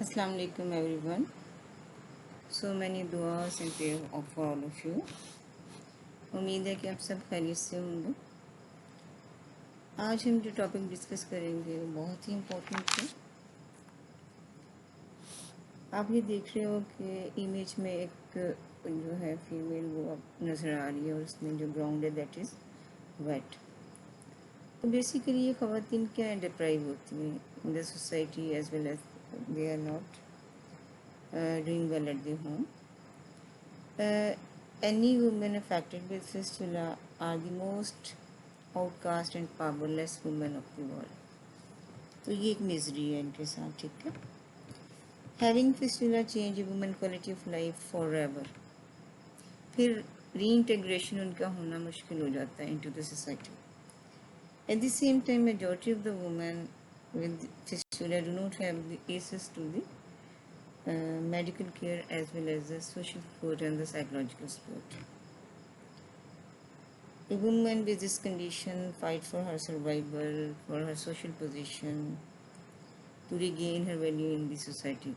Assalamu alaikum everyone. So many duas and prayer for all of you. उम्मीद है कि आप सब खैरियत से होंगे। आज हम जो टॉपिक डिस्कस करेंगे वो बहुत ही इम्पोर्टेंट है। आप ये देख रहे हो कि इमेज में एक जो है फीमेल वो नज़र आ रही है और उसमें जो ग्राउंड है दैट इज़ वेट। तो बेसिकली ये ख़वातीन क्या है, डिप्राइव होती हैं in the society as well as they are not doing well at the home. Any women affected with fistula are the most outcast and powerless women of the world. तो ये एक misery है इनके साथ, ठीक है। Having fistula change a woman quality of life forever. फिर reintegration उनका होना मुश्किल हो जाता है into the society. At the same time, majority of the women with fistula do not have the access to the medical care as well as the social support and the psychological support. A woman with this condition fight for her survival, for her social position, to regain her value in the society.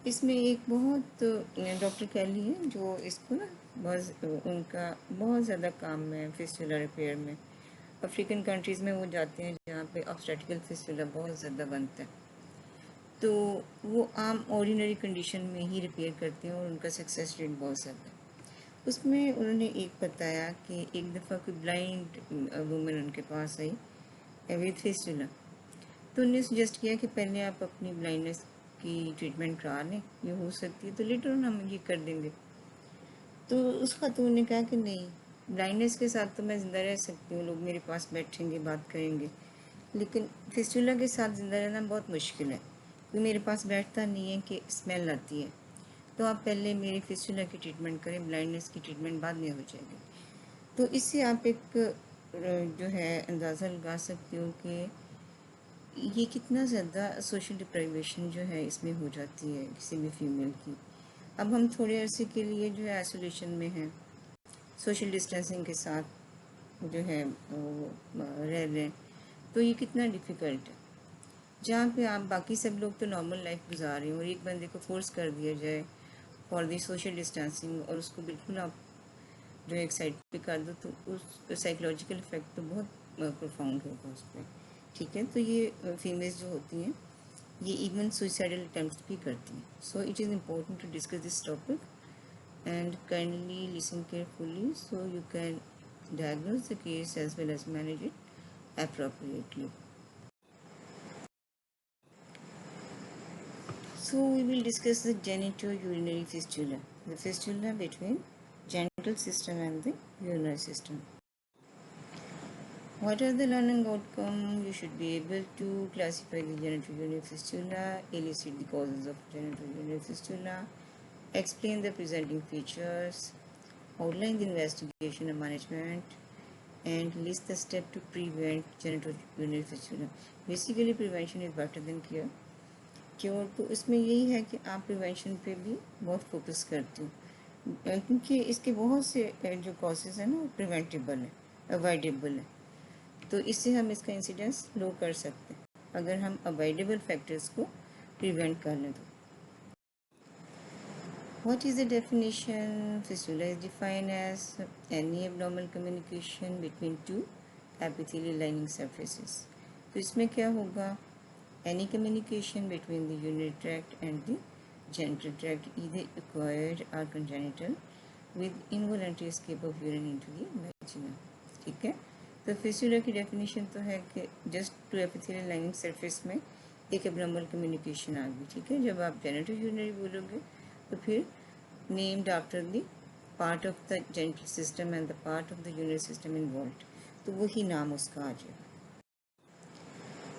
इसमें एक बहुत doctor कैली है जो इसको ना बहुत उनका बहुत ज़्यादा काम है फिस्टुला रिपेयर में। अफ्रीकन कंट्रीज़ में वो जाते हैं जहाँ पे ऑब्स्टेटिकल फिस्टुला बहुत ज़्यादा बनता है, तो वो आम ऑर्डिनरी कंडीशन में ही रिपेयर करते हैं और उनका सक्सेस रेट बहुत ज़्यादा है। उसमें उन्होंने एक बताया कि एक दफ़ा कोई ब्लाइंड वुमेन उनके पास आई विद फिस्टुला, तो उन्होंने सजेस्ट किया कि पहले आप अपनी ब्लाइंडनेस की ट्रीटमेंट करा लें, ये हो सकती है तो लेटर ऑन हम ये कर देंगे। तो उस खातून ने कहा कि नहीं, ब्लाइंडनेस के साथ तो मैं ज़िंदा रह सकती हूँ, लोग मेरे पास बैठेंगे बात करेंगे, लेकिन फिस्टुला के साथ ज़िंदा रहना बहुत मुश्किल है, क्योंकि मेरे पास बैठता नहीं है कि स्मेल आती है। तो आप पहले मेरी फिस्टुला की ट्रीटमेंट करें, ब्लाइंडनेस की ट्रीटमेंट बाद में हो जाएगी। तो इससे आप एक जो है अंदाज़ा लगा सकते हो कि ये कितना ज़्यादा सोशल डिप्राइवेशन जो है इसमें हो जाती है किसी भी फीमेल की। अब हम थोड़े अरसे के लिए जो है आइसोलेशन में हैं, सोशल डिस्टेंसिंग के साथ जो है रह रहे हैं, तो ये कितना डिफ़िकल्ट है। जहाँ पे आप बाकी सब लोग तो नॉर्मल लाइफ गुजार रहे हैं और एक बंदे को फोर्स कर दिया जाए फॉर दी सोशल डिस्टेंसिंग और उसको बिल्कुल आप जो एक साइड पे कर दो, तो उस साइकोलॉजिकल इफेक्ट तो बहुत प्रोफाउंड होगा उस पर, ठीक है। तो ये फीमेल्स जो होती हैं ये इवन सुइसाइडल अटेम्प्ट्स भी करती हैं। So it is important to discuss this topic and kindly listen carefully so you can diagnose the case as well as manage it appropriately. So we will discuss the genitourinary fistula, the fistula between genital system and the urinary system. What are the learning outcome? You should be able to classify the genitourinary fistula, elicit the causes of genitourinary fistula, explain the presenting features, outline the investigation and management, and list the steps to prevent genitourinary fistula. Basically, prevention is better than cure. Cure तो इसमें यही है कि आप prevention पे भी बहुत focus करते हो, क्योंकि इसके बहुत से जो कॉजेज़ हैं ना वो प्रिवेंटेबल है, अवॉइडेबल है। तो इससे हम इसका इंसिडेंस लो कर सकते हैं अगर हम अवॉइडेबल फैक्टर्स को प्रिवेंट कर लें। तो What is the definition? Fistula is defined as any abnormal communication between two epithelial lining surfaces. तो इसमें क्या होगा? Any communication between the urinary tract and the genital tract, either acquired or congenital, with involuntary escape of urine into the vagina. ठीक है। तो fistula की definition तो है कि just to epithelial lining surface में एक एब्नॉर्मल कम्युनिकेशन आ गई, ठीक है। जब आप जेनिटल यूरिनरी बोलोगे तो फिर named after the part of the genital system and the part of the urinary system involved, तो वही नाम उसका आ जाएगा।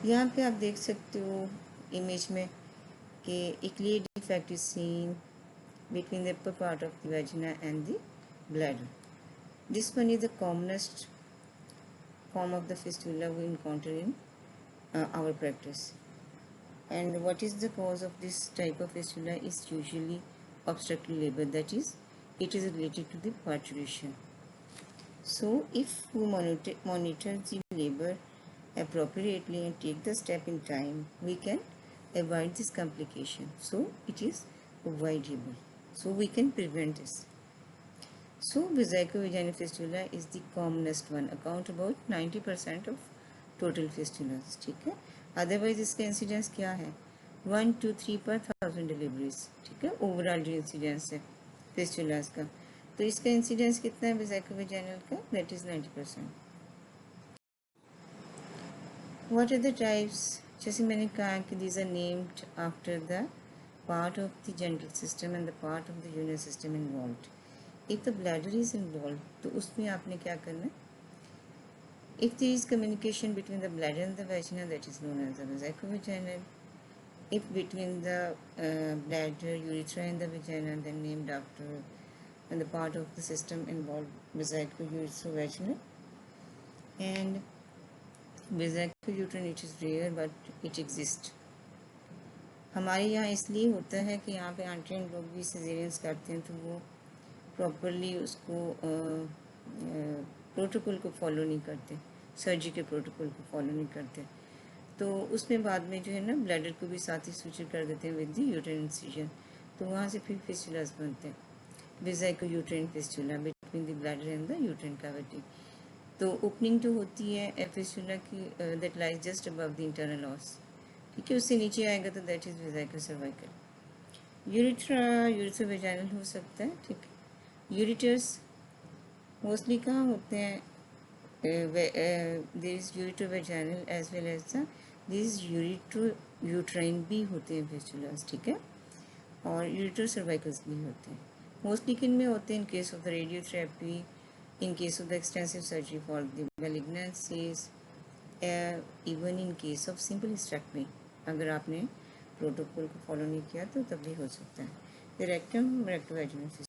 यहाँ पे आप देख सकते हो इमेज में कि a clear defect is seen between the upper part of the vagina and the bladder. This one is the commonest form of the fistula we encounter in our practice. And what is the cause of this type of fistula is usually obstructive labor, that is, it is related to the parturition. So if we monitor the labor appropriately and take the step in time, we can avoid this complication. So it is avoidable. So we can prevent this. So vesicovaginal fistula is the commonest one, account about 90% of total fistulas. ठीक है. Otherwise इसका incidence क्या है? 1 to 3 per 1000 deliveries. ठीक है. Overall जो incidence है फिस्टुलास का, तो इसका इंसिडेंस कितना है वेसिकोवेजाइनल का? That is 90%. What are the types? जैसे मैंने कहा कि these are named after the part of the genital system and the part of the urinary system involved. If the bladder is involve, तो उसमें आपने क्या करना है? If there is communication between the bladder and the vagina, that is known as the vesicovaginal. If between the bladder, urethra and the vagina, then named after and the part of the system involved vesico-urethrovaginal. And vesico-uterine, it is rare but it exists. हमारे यहाँ इसलिए होता है कि यहाँ पे आंटियन लोग भी सिजेरियंस करते हैं, तो वो प्रॉपरली उसको प्रोटोकॉल को फॉलो नहीं करते, सर्जरी के प्रोटोकॉल को फॉलो नहीं करते, तो उसमें बाद में जो है ना ब्लैडर को भी साथ ही सूचर कर देते हैं विद द यूट्राइन इंसिजन, तो वहाँ से फिर फिस्टुलास बनते हैं. Vesico-uterine fistula between the bladder and the uterine cavity. तो ओपनिंग जो होती है फिस्टुला की, that lies just above the internal ऑस. ठीक है, उससे नीचे आएगा तो दैट इज वेसिको सर्वाइकल. यूरेथ्रोवेजाइनल हो सकता है. ठीक है, यूरेटर्स मोस्टली कहाँ होते हैं? There is urethrovaginal as well as the this uterine भी होते हैं फिस्टुलास. ठीक है, और यूरेटर सर्वाइकल्स भी होते हैं. मोस्टली किन में होते हैं? In case of the radiotherapy, in case of the extensive surgery for the malignancies, even in case of simple hysterectomy. अगर आपने प्रोटोकॉल को फॉलो नहीं किया तो तब भी हो सकता है. The rectum rectovaginal.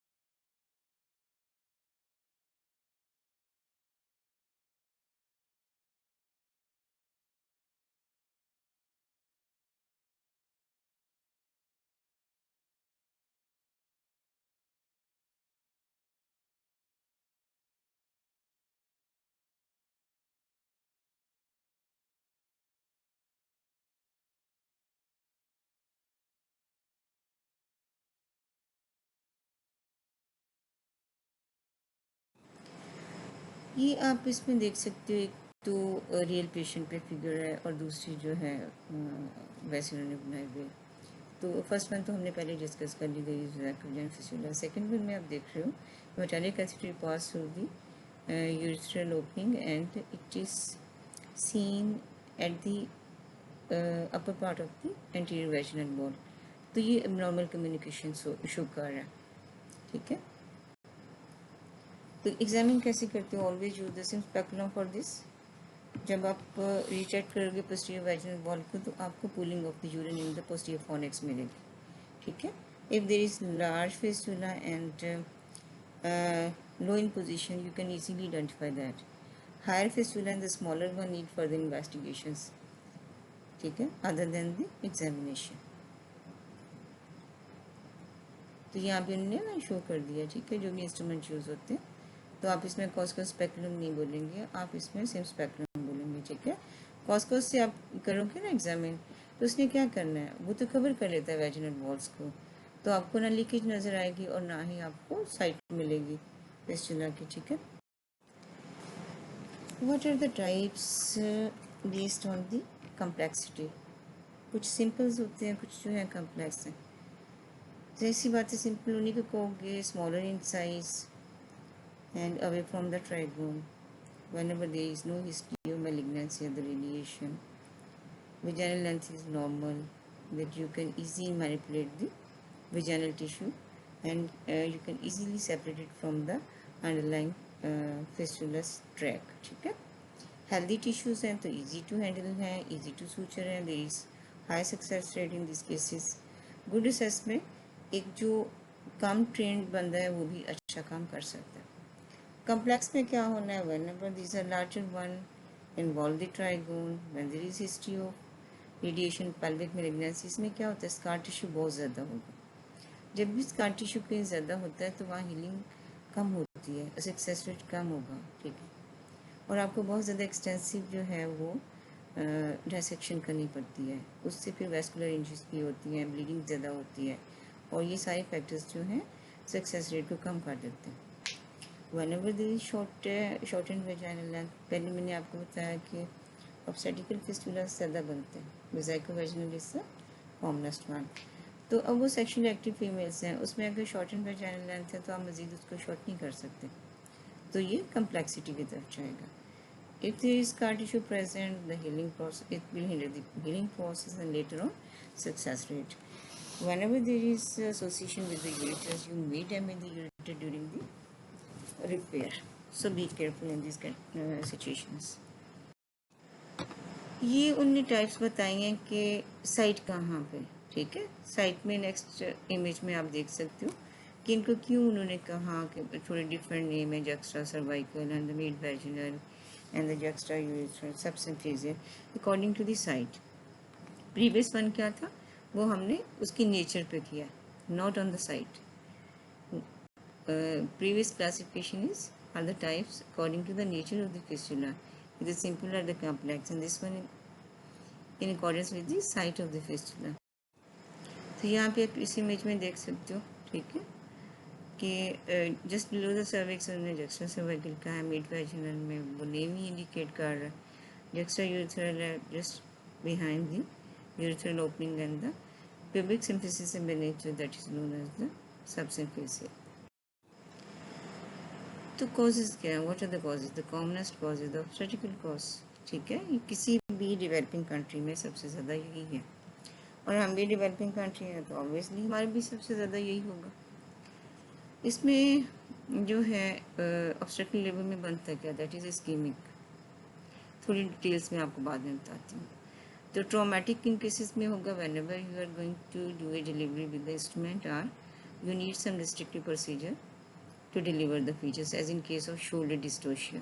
ये आप इसमें देख सकते हो, एक तो रियल पेशेंट पे फिगर है और दूसरी जो है वैसे उन्होंने बनाए हुए. तो फर्स्ट वन तो हमने पहले डिस्कस कर ली गई वेसिकोवेजिनल फिस्टुला. सेकंड वन में आप देख रहे हो metallic catheter pass through the urethral opening and it is seen at the upper part of the anterior vaginal wall. तो ये abnormal communication शो कर रहा है. ठीक है, तो एग्जामिन कैसे करते हो? Always use the same speculum for this. जब आप रीचेक करोगे पोस्टीरियर वैजिनल वॉल को, तो आपको pooling of the urine in the posterior fornix मिलेगी. ठीक है, if there is large fistula and low in position, you can easily identify that. Higher fistula and the smaller one need further investigations. ठीक है, other than the examination. तो यहाँ पे उन्होंने ना शो कर दिया. ठीक है, जो भी इंस्ट्रूमेंट यूज़ होते हैं, तो आप इसमें कॉस्कोस स्पेकुलम नहीं बोलेंगे, आप इसमें सिम स्पेकुलम बोलेंगे. ठीक है, कॉस्कोस से आप करोगे ना एग्जामिन, तो उसने क्या करना है? वो तो कवर कर लेता है वेजिनल वॉल्स को, तो आपको ना लीकेज नज़र आएगी और ना ही आपको साइट मिलेगी फिस्टुला की. ठीक है, what are the types based on the complexity? कुछ सिंपल्स होते हैं, कुछ जो है कम्प्लेक्स हैं. जैसी बात है, सिंपल उन्हीं को कहोगे smaller in size and away from the trigone whenever there is no history of malignancy or the radiation. Vaginal length is normal, that you can easily manipulate the vaginal tissue and you can easily separate it from the underlying fistulous tract. ठीक है, healthy tissues हैं तो easy to handle हैं, easy to suture हैं, there is high success rate in these cases. Good assessment, एक जो कम trend बंदा है वो भी अच्छा काम कर सकता है. कम्प्लेक्स में क्या होना है? whenever these are larger one involve the trigone, when there is history of radiation, pelvic malignancy, इसमें क्या होता है? स्कार टिश्यू बहुत ज़्यादा होगा. जब भी स्कार टिश्यू कहीं ज़्यादा होता है तो वहाँ हीलिंग कम होती है, सक्सेस रेट कम होगा. ठीक है, और आपको बहुत ज़्यादा एक्सटेंसिव जो है वो डायसेक्शन करनी पड़ती है, उससे फिर वैस्कुलर इंजरीज भी होती हैं, ब्लीडिंग ज़्यादा होती है, और ये सारे फैक्टर्स जो हैं सक्सेस रेट को कम कर देते हैं। Whenever there is shortened vaginal length, पहले मैंने आपको बताया कि obstetrical fistula ज़्यादा बनते हैं, वेसाइकोवेजिनल इज द कॉमनेस्ट वन। तो अब वो सेक्शुअली एक्टिव फीमेल्स हैं, उसमें अगर शॉर्टेड वेजाइनल लेंथ है तो आप मज़ीद उसको शॉर्ट नहीं कर सकते, तो ये कम्प्लेक्सिटी की तरफ जाएगा। If there is scar tissue present, the healing process, it will hinder the healing process and later on success rate. Whenever there is association with the ureters, you may damage the ureter during the repair. So be careful in these situations. ये उनने types बताई हैं कि site कहाँ पे, ठीक है। Site में नेक्स्ट इमेज में आप देख सकते हो कि इनको क्यों उन्होंने कहा कि थोड़े डिफरेंट नेम है, juxtacervical and the mid vaginal and the juxtaurethral subsymphyseal according to the site. Previous one क्या था, वो हमने उसकी नेचर पे किया, not on the site. previous classification is are the types according to the nature of the fistula, either simple or the complex, and this one in accordance with the site of the fistula. तो यहाँ पे आप इस image में देख सकते हो, ठीक है, कि जस्ट बिलो द सर्विक्स उन्होंने जक्स्ट्रा सर्वाइकल का है, मिड वैजिनल में वो नेम ही इंडिकेट कर रहा है, जक्स्ट्रा यूरेथ्रल है just behind the urethral opening and the pubic symphysis and beneath that is known as the subsymphysis. तो कॉजेज़ क्या है, what are the causes, the commonest cause is the obstetrical cause, ठीक है। ये किसी भी developing country में सबसे ज़्यादा यही है, और हम भी डेवलपिंग कंट्री हैं तो ऑब्वियसली हमारे भी सबसे ज़्यादा यही होगा। इसमें जो है ऑब्स्टेट्रिकल लेबर में बनता क्या, दैट इज़ इस्कीमिक। थोड़ी डिटेल्स में आपको बाद में बताती हूँ। तो ट्रॉमेटिक किन केसेस में होगा, whenever you are going to do a delivery with the instrument or you need some restrictive procedure to deliver the features, as in case of shoulder dystocia।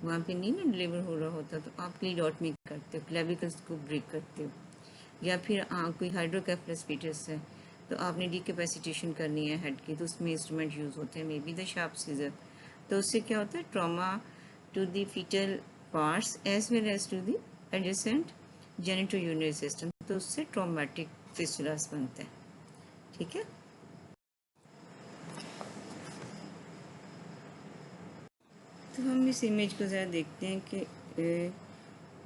वहाँ पे नहीं ना डिलीवर हो रहा होता तो आप क्लीडॉटमी करते हो, क्लेविकल्स को ब्रेक करते हो, या फिर कोई हाइड्रोकेफलस फीटस है तो आपने डिकैपेसिटेशन करनी है हेड की, तो उसमें इंस्ट्रूमेंट यूज़ होते हैं, may be the sharp scissor. तो उससे क्या होता है, trauma to the foetal parts as well as to the adjacent genitourinary system, तो उससे ट्रॉमेटिक फिस्टुलास बनते हैं, ठीक है। तो हम इस इमेज को ज़रा देखते हैं कि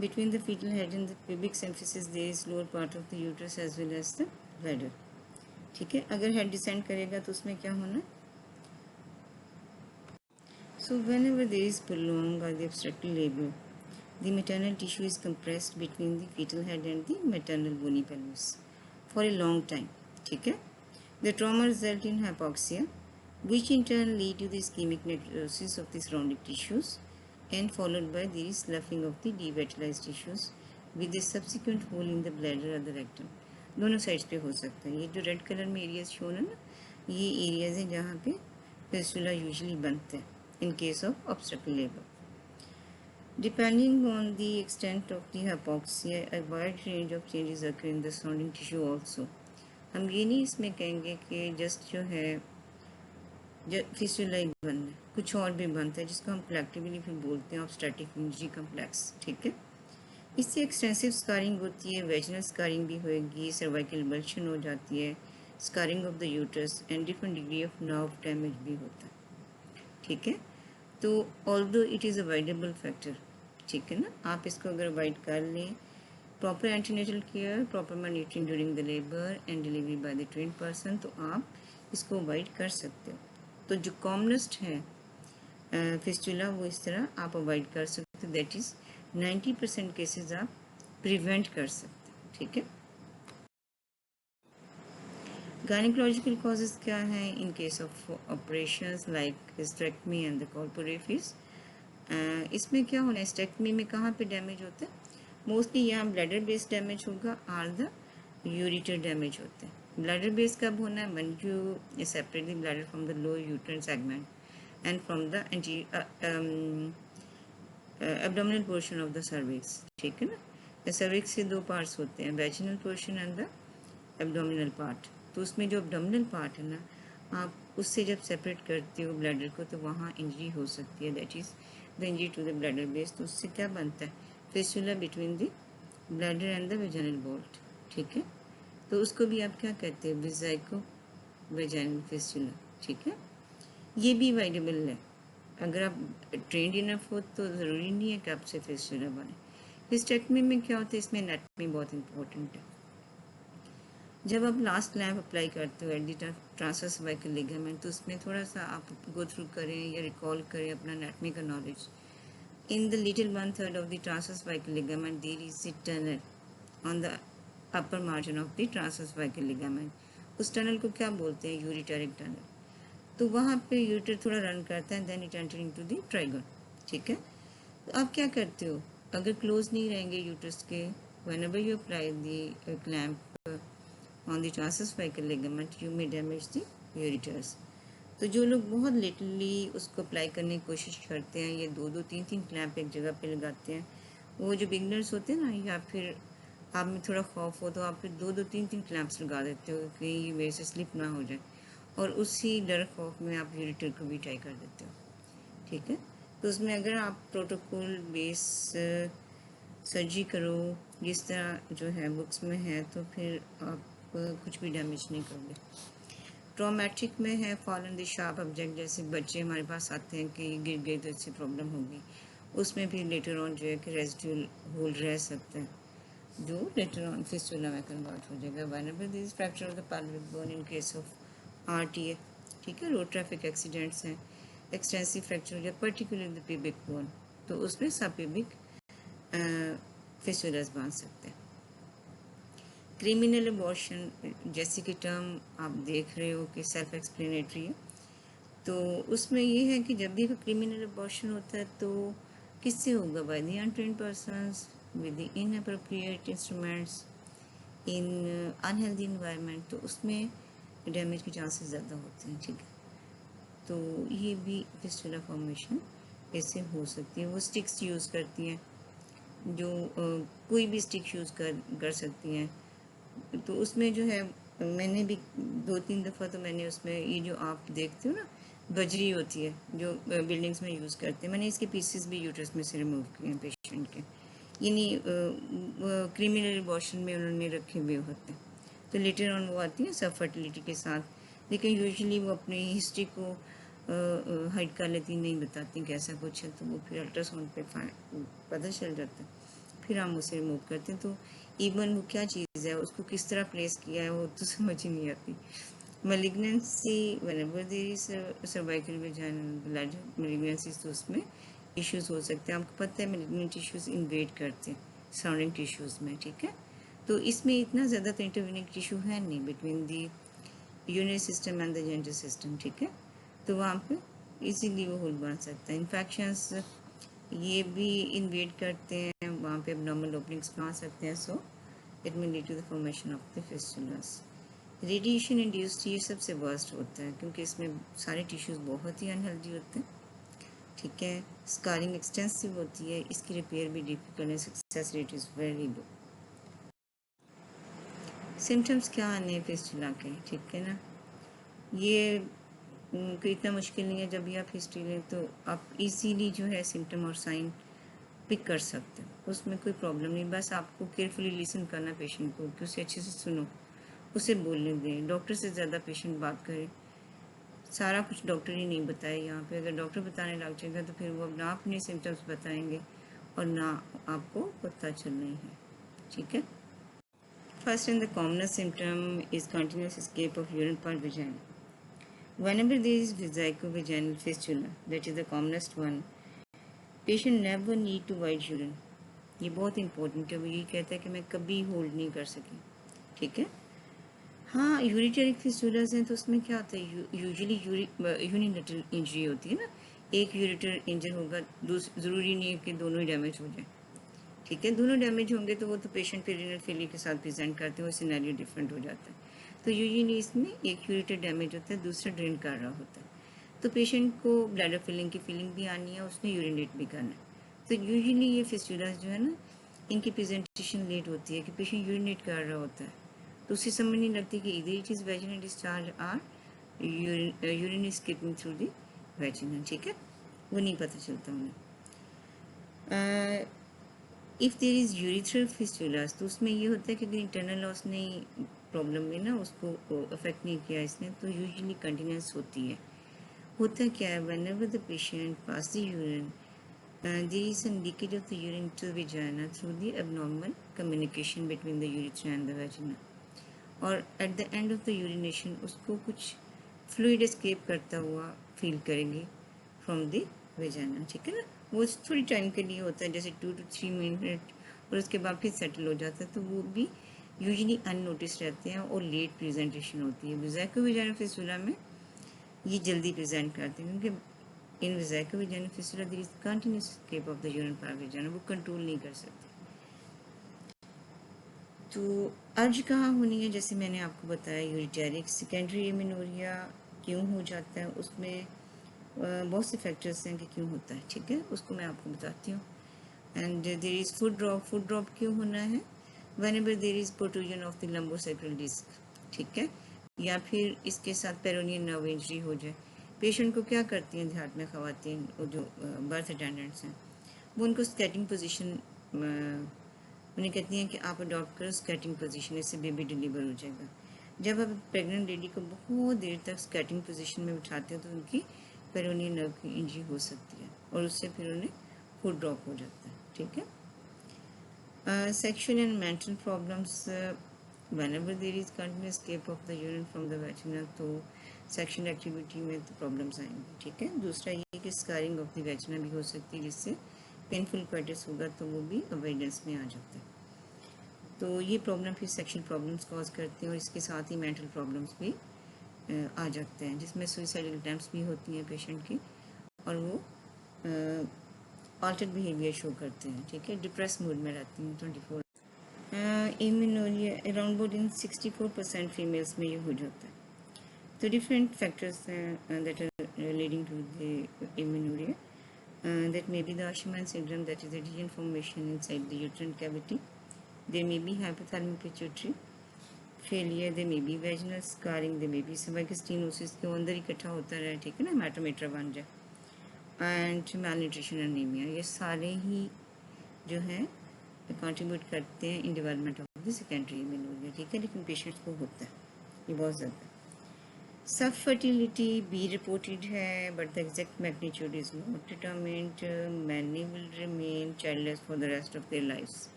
between the foetal head and the pubic symphysis there is lower part of the uterus as well as the bladder, ठीक है। अगर हेड डिसेंड करेगा तो उसमें क्या होना, so whenever there is prolonged or the obstetrical labor, the maternal tissue is compressed between the fetal head and the maternal bony pelvis for a long time, ठीक है। The trauma result in hypoxia, which in turn lead to the ischemic necrosis of the surrounding tissues and followed by the sloughing of the devitalized tissues with a subsequent hole in the bladder or the rectum। दोनों sides पे हो सकता है। ये जो red colour में areas shown है ना, ये एरियाज हैं जहाँ पे फिस्टुला यूजुअली बनते हैं in case of obstetrical labor। Depending on the extent of the hypoxia, a wide range of changes occur in the surrounding tissue also। हम ये नहीं इसमें कहेंगे कि जस्ट जो है फिस्टुला ही बनना है, कुछ और भी बनता है जिसको हम कलेक्टिवली फिर बोलते हैं ऑब्स्टेट्रिक इंजरी कम्प्लेक्स, ठीक है। इससे एक्सटेंसिव स्कारिंग होती है, वेजिनल स्कारिंग भी होएगी, सर्वाइकल बल्शन हो जाती है, scarring of the uterus and different degree of nerve damage भी होता है, ठीक है। तो although it is avoidable factor, ठीक है ना, आप इसको अगर अवॉइड कर लें, proper antenatal care, proper monitoring during the labour and delivery by the trained person, तो आप इसको अवॉइड कर सकते हो। तो जो कॉमनेस्ट है फिस्टुला वो इस तरह आप अवॉइड कर सकते हो, दैट इज़ 90% केसेस आप प्रिवेंट कर सकते हो, ठीक है। गायनिकोलॉजिकल कॉजेज क्या हैं in case of operations like hysterectomy and the colporrhaphy. इसमें क्या होना है, हिस्टेरेक्टमी में कहाँ पे डैमेज होता है, मोस्टली यहाँ ब्लैडर बेस्ड डैमेज होगा और द यूरेटर डैमेज होते हैं। ब्लैडर बेस कब होना है, when you separate the bladder from the lower uterine segment and from the abdominal portion of the cervix, ठीक है ना। cervix से दो पार्ट्स होते हैं, vaginal portion and the abdominal part। तो उसमें जो abdominal part है ना, आप उससे जब सेपरेट करते हो ब्लैडर को तो वहाँ इंजरी हो सकती है, that is the injury to the bladder base. तो उससे क्या बनता है, fistula between the bladder and the vaginal vault, ठीक है। तो उसको भी आप क्या कहते हैं, वेजाइको वेजाइनल फिस्टुला, ठीक है। ये भी अवॉइडेबल है, अगर आप ट्रेंड इनफ हो तो ज़रूरी नहीं है कि आपसे फिस्टुला बने। हिस्टेक्टमी में क्या होता है, इसमें एनाटॉमी बहुत इंपॉर्टेंट है। जब आप लास्ट क्लैंप अप्लाई करते हो at the transverse cervical ligament, तो उसमें थोड़ा सा आप गो थ्रू करें या रिकॉल करें अपना एनाटॉमी का knowledge. In the little 1/3 of the transverse cervical ligament there is a tunnel on the upper margin of the transverse cervical ligament. उस टनल को क्या बोलते हैं, यूरिटेरिक टनल। तो वहाँ पे यूरिटर थोड़ा रन करता है, then it enter into the trigone, ठीक है। तो आप क्या करते हो, अगर क्लोज नहीं रहेंगे यूट्रस के, whenever you apply the clamp on the transverse ligament you may damage the ureters। तो जो लोग बहुत लिटली उसको अप्लाई करने की कोशिश करते हैं, ये 2-2 3-3 क्लैंप एक जगह पे लगाते हैं, वो जो बिगनर्स होते हैं ना, या फिर आप में थोड़ा खौफ हो तो आप फिर 2-2 3-3 क्लैंप्स लगा देते हो कि ये मेरे से स्लिप ना हो जाए, और उसी डर खौफ में आप यूरिटर को भी ट्राई कर देते हो, ठीक है। तो उसमें अगर आप प्रोटोकॉल बेस सर्जरी करो जिस तरह जो है बुक्स में है, तो फिर आप कुछ भी डैमेज नहीं करोगे। ट्रॉमेटिक में है फॉलन द शार्प ऑब्जेक्ट, जैसे बच्चे हमारे पास आते हैं कि गिर गए तो इससे प्रॉब्लम होगी, उसमें भी लेटर ऑन जो है कि रेजिडुअल होल रह सकता है, जो लेटर ऑन फिस्टुला में कन्वर्ट हो जाएगा। Whenever this fracture of the pelvic bone in case of RTA, ठीक है, रोड ट्रैफिक एक्सीडेंट्स हैं, एक्सटेंसिव फ्रैक्चर या पर्टिकुलर द पेबिक बोन, तो उसमें सबपेबिक फिस्टुलास बन सकते हैं। क्रिमिनल अबॉर्शन, जैसे कि टर्म आप देख रहे हो कि सेल्फ एक्सप्लेनेटरी है, तो उसमें ये है कि जब भी क्रिमिनल अबॉर्शन होता है तो किससे होगा, by the untrained persons with the inappropriate instruments in unhealthy environment, तो उसमें डैमेज के चांसेस ज़्यादा होते हैं, ठीक है। तो ये भी फिस्टुला फॉर्मेशन ऐसे हो सकती है। वो स्टिक्स यूज़ करती हैं, जो कोई भी स्टिक यूज़ कर सकती हैं, तो उसमें जो है मैंने भी 2-3 दफ़ा, तो मैंने उसमें ये जो आप देखते हो ना बजरी होती है जो बिल्डिंग्स में यूज़ करते हैं, मैंने इसके पीसेस भी यूट्रस में से रिमूव किए हैं पेशेंट के, यानी क्रिमिनल अबॉर्शन में उन्होंने रखे हुए होते हैं, तो लेटर ऑन वो आती है सब फर्टिलिटी के साथ, लेकिन यूजुअली वो अपनी हिस्ट्री को हाइड कर लेती, नहीं बताती कैसा कुछ है, तो वो फिर अल्ट्रासाउंड पे पता चल जाता है, फिर हम उसे रिमूव करते हैं। तो इवन वो क्या चीज़ है, उसको किस तरह प्लेस किया है, वो तो समझ ही नहीं आती। Malignancy, whenever there is cervical vaginal bladder malignancies, तो उसमें इश्यूज हो सकते हैं। आपको पता है मलिग्नेंट टिश्यूज इन्वेड करते हैं सराउंडिंग टिश्यूज़ में, ठीक है। तो इसमें इतना ज़्यादा तो इंटरवीनिंग टिश्यू है नहीं between the urinary system and the gender system, ठीक है। तो वहाँ पे इजीली वो होल बन सकता है। इन्फेक्शंस ये भी इन्वेड करते हैं, वहाँ पे एब्नॉर्मल ओपनिंग्स बना सकते हैं, so it may lead to the formation of the fistulas. Radiation induced ये सबसे वर्स्ट होता है, क्योंकि इसमें सारे टिश्यूज़ बहुत ही अनहेल्दी होते हैं, ठीक है। स्कारिंग एक्सटेंसिव होती है, इसकी रिपेयर भी डिफिकल्ट है, success rate is very low. Symptoms क्या आने हैं फिस्टुला के, ठीक है ना, ये कोई इतना मुश्किल नहीं है। जब भी आप हिस्ट्री लें तो आप इजीली जो है सिम्टम और साइन पिक कर सकते हो, उसमें कोई प्रॉब्लम नहीं। बस आपको केयरफुली लिसन करना पेशेंट को, कि उसे अच्छे से सुनो, उसे बोलने दें। डॉक्टर से ज़्यादा पेशेंट बात करे, सारा कुछ डॉक्टर ही नहीं बताए यहाँ पे। अगर डॉक्टर बताने लग जाएगा तो फिर वो ना अपने सिम्टम्स बताएंगे और ना आपको पता चलना ही है, ठीक है। First and the commonest symptom is continuous escape of urine पर vagina. Whenever there is vesico-vaginal fistula, that is the commonest one, patient never need to void urine. ये बहुत इंपॉर्टेंट है, वो ये कहता है कि मैं कभी होल्ड नहीं कर सकी, ठीक है। हाँ, यूरिटेरिक फिस्टुलास हैं तो उसमें क्या होता है, यूजुअली यूनिलेटरल इंजरी होती है ना, एक यूरिटर इंजर होगा, ज़रूरी नहीं है कि दोनों ही डैमेज हो जाए, ठीक है। दोनों डैमेज होंगे तो वो तो पेशेंट फिर रीनल फेलियर के साथ प्रेजेंट करते हैं, वो सिनेरियो डिफरेंट हो जाता है। तो यूजुअली इसमें एक यूरिटर डैमेज होता है, दूसरा ड्रेन कर रहा होता है, तो पेशेंट को ब्लैडर फिलिंग की फीलिंग भी आनी है, उसने यूरिनेट भी करना है। तो यूजुअली ये फिस्टुलास जो है ना, इनकी प्रेजेंटेशन लेट होती है कि पेशेंट यूरिनेट कर रहा होता है, तो उसे समझ नहीं लगती कि इधर it is vaginal discharge or urine is skipping through the vaginal, ठीक है, वो नहीं पता चलता उन्हें। If there is urethral fistulas, तो उसमें ये होता है कि अगर इंटरनल लॉस ने प्रॉब्लम में ना उसको अफेक्ट नहीं किया इसने, तो यूजुअली कंटिन्यूस होती है। होता क्या है, whenever the patient pass the urine, there is a leakage of the urine to the vagina through the abnormal communication between the urethra and the vagina, और at the end of the urination उसको कुछ fluid escape करता हुआ feel करेंगे from the वेजाना, ठीक है ना। वो थोड़ी टाइम के लिए होता है, जैसे 2 to 3 मिनट, और उसके बाद फिर सेटल हो जाता है, तो वो भी यूजुअली अननोटिस रहते हैं और लेट प्रेजेंटेशन होती है। वेजाइको-वेजाइनल फिस्टुला में ये जल्दी प्रेजेंट करते हैं, क्योंकि in vesicovaginal fistula there is continuous escape of the urine by vagina, वो कंट्रोल नहीं कर सकते। तो अर्ज कहाँ होनी है, जैसे मैंने आपको बताया यूरिटेरिक सेकेंडरी एमेनोरिया क्यों हो जाता है, उसमें बहुत से फैक्टर्स हैं कि क्यों होता है, ठीक है, उसको मैं आपको बताती हूँ। And there is foot drop क्यों होना है, whenever there is protrusion of the lumbosacral disc, ठीक है, या फिर इसके साथ पेरोनियल नर्व इंजरी हो जाए। पेशेंट को क्या करती हैं देहात में ख़वातीन, जो बर्थ अटेंडेंट्स हैं, वो उनको स्केटिंग पोजीशन, उन्हें कहती हैं कि आप अडॉप्ट करो स्केटिंग पोजीशन, इससे बेबी डिलीवर हो जाएगा। जब आप प्रेग्नेंट लेडी को बहुत देर तक स्केटिंग पोजीशन में बिठाते हो तो उनकी पेरोनियल नर्व की इंजरी हो सकती है और उससे फिर उन्हें फुट ड्रॉप हो जाता है, ठीक है। Sexual and mental problems, whenever there is continuous escape of the urine from the vagina, तो सेक्शुअल एक्टिविटी में तो प्रॉब्लम्स आएंगी, ठीक है। दूसरा ये कि स्कारिंग ऑफ द वैजिना भी हो सकती है, जिससे पेनफुल क्वेटिस होगा तो वो भी अवॉइडेंस में आ जाता है। तो ये प्रॉब्लम फिर सेक्शुअल प्रॉब्लम्स कॉज करते हैं, और इसके साथ ही मेंटल प्रॉब्लम्स भी आ जाते हैं, जिसमें सुइसाइडल अटेम्प्ट्स भी होती हैं पेशेंट की, और वो ऑल्टर्ड बिहेवियर शो करते हैं, ठीक है, डिप्रेस मूड में रहती हैं 24। Amenorrhoea around about in 64% females में ये हो जाता है। तो डिफरेंट फैक्टर्स हैं that are leading to the amenorrhoea, that may be the Asherman syndrome, that is a region formation inside the uterine cavity. There may be hypothalamic pituitary failure, there may be vaginal scarring, there may be cervical stenosis, के अंदर इकट्ठा होता रहे, ठीक है ना, हेमाटोमेट्रा बन जाए, एंड malnutrition anemia, ये सारे ही जो है कंट्रीब्यूट करते हैं in development of the secondary amenorrhoea, ठीक है, लेकिन पेशेंट्स को होता है ये बहुत ज़्यादा। सब फर्टिलिटी भी रिपोर्टेड है, but the exact magnitude is not determined, many will remain childless for the rest of their lifes.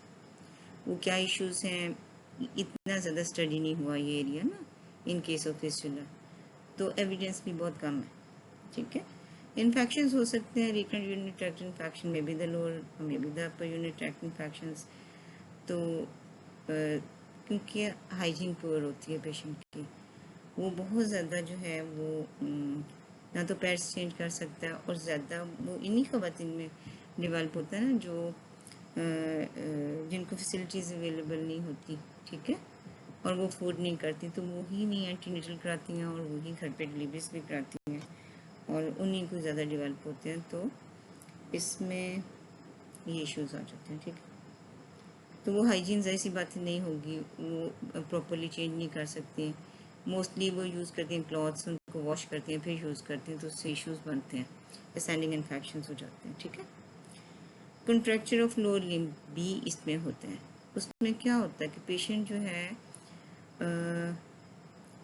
वो क्या इश्यूज हैं, इतना ज़्यादा स्टडी नहीं हुआ ये एरिया ना इन केस ऑफ फिस्टुला, तो एविडेंस भी बहुत कम है, ठीक है। इन्फेक्शंस हो सकते हैं, recurrent urinary tract infection, may be the lower may be the upper urinary tract infections, तो क्योंकि हाइजीन पुअर होती है पेशेंट की, वो बहुत ज़्यादा जो है वो ना तो पैड्स चेंज कर सकता है, और ज़्यादा वो इन्हीं ख़वातीन में डेवलप होता है ना जो जिनको फैसिलिटीज़ अवेलेबल नहीं होती, ठीक है, और वो अफोर्ड नहीं करती, तो वो ही नहीं एंटीनेटल कराती हैं और वही घर पे डिलीवरीज भी कराती हैं, और उन्हीं को ज़्यादा डेवलप होते हैं, तो इसमें ये इश्यूज़ आ जाते हैं, ठीक है। तो वो हाइजीन ज़ाहिर सी बात नहीं होगी, वो प्रॉपरली चेंज नहीं कर सकती, मोस्टली वो यूज़ करती हैं क्लॉथ्स, उनको वॉश करती हैं फिर यूज़ करती हैं, तो उससे इश्यूज़ बनते हैं, असेंडिंग इन्फेक्शंस हो जाते हैं, ठीक है। कंट्रैक्चर ऑफ लोअर लिम्ब भी इसमें होते हैं। उसमें क्या होता है कि पेशेंट जो है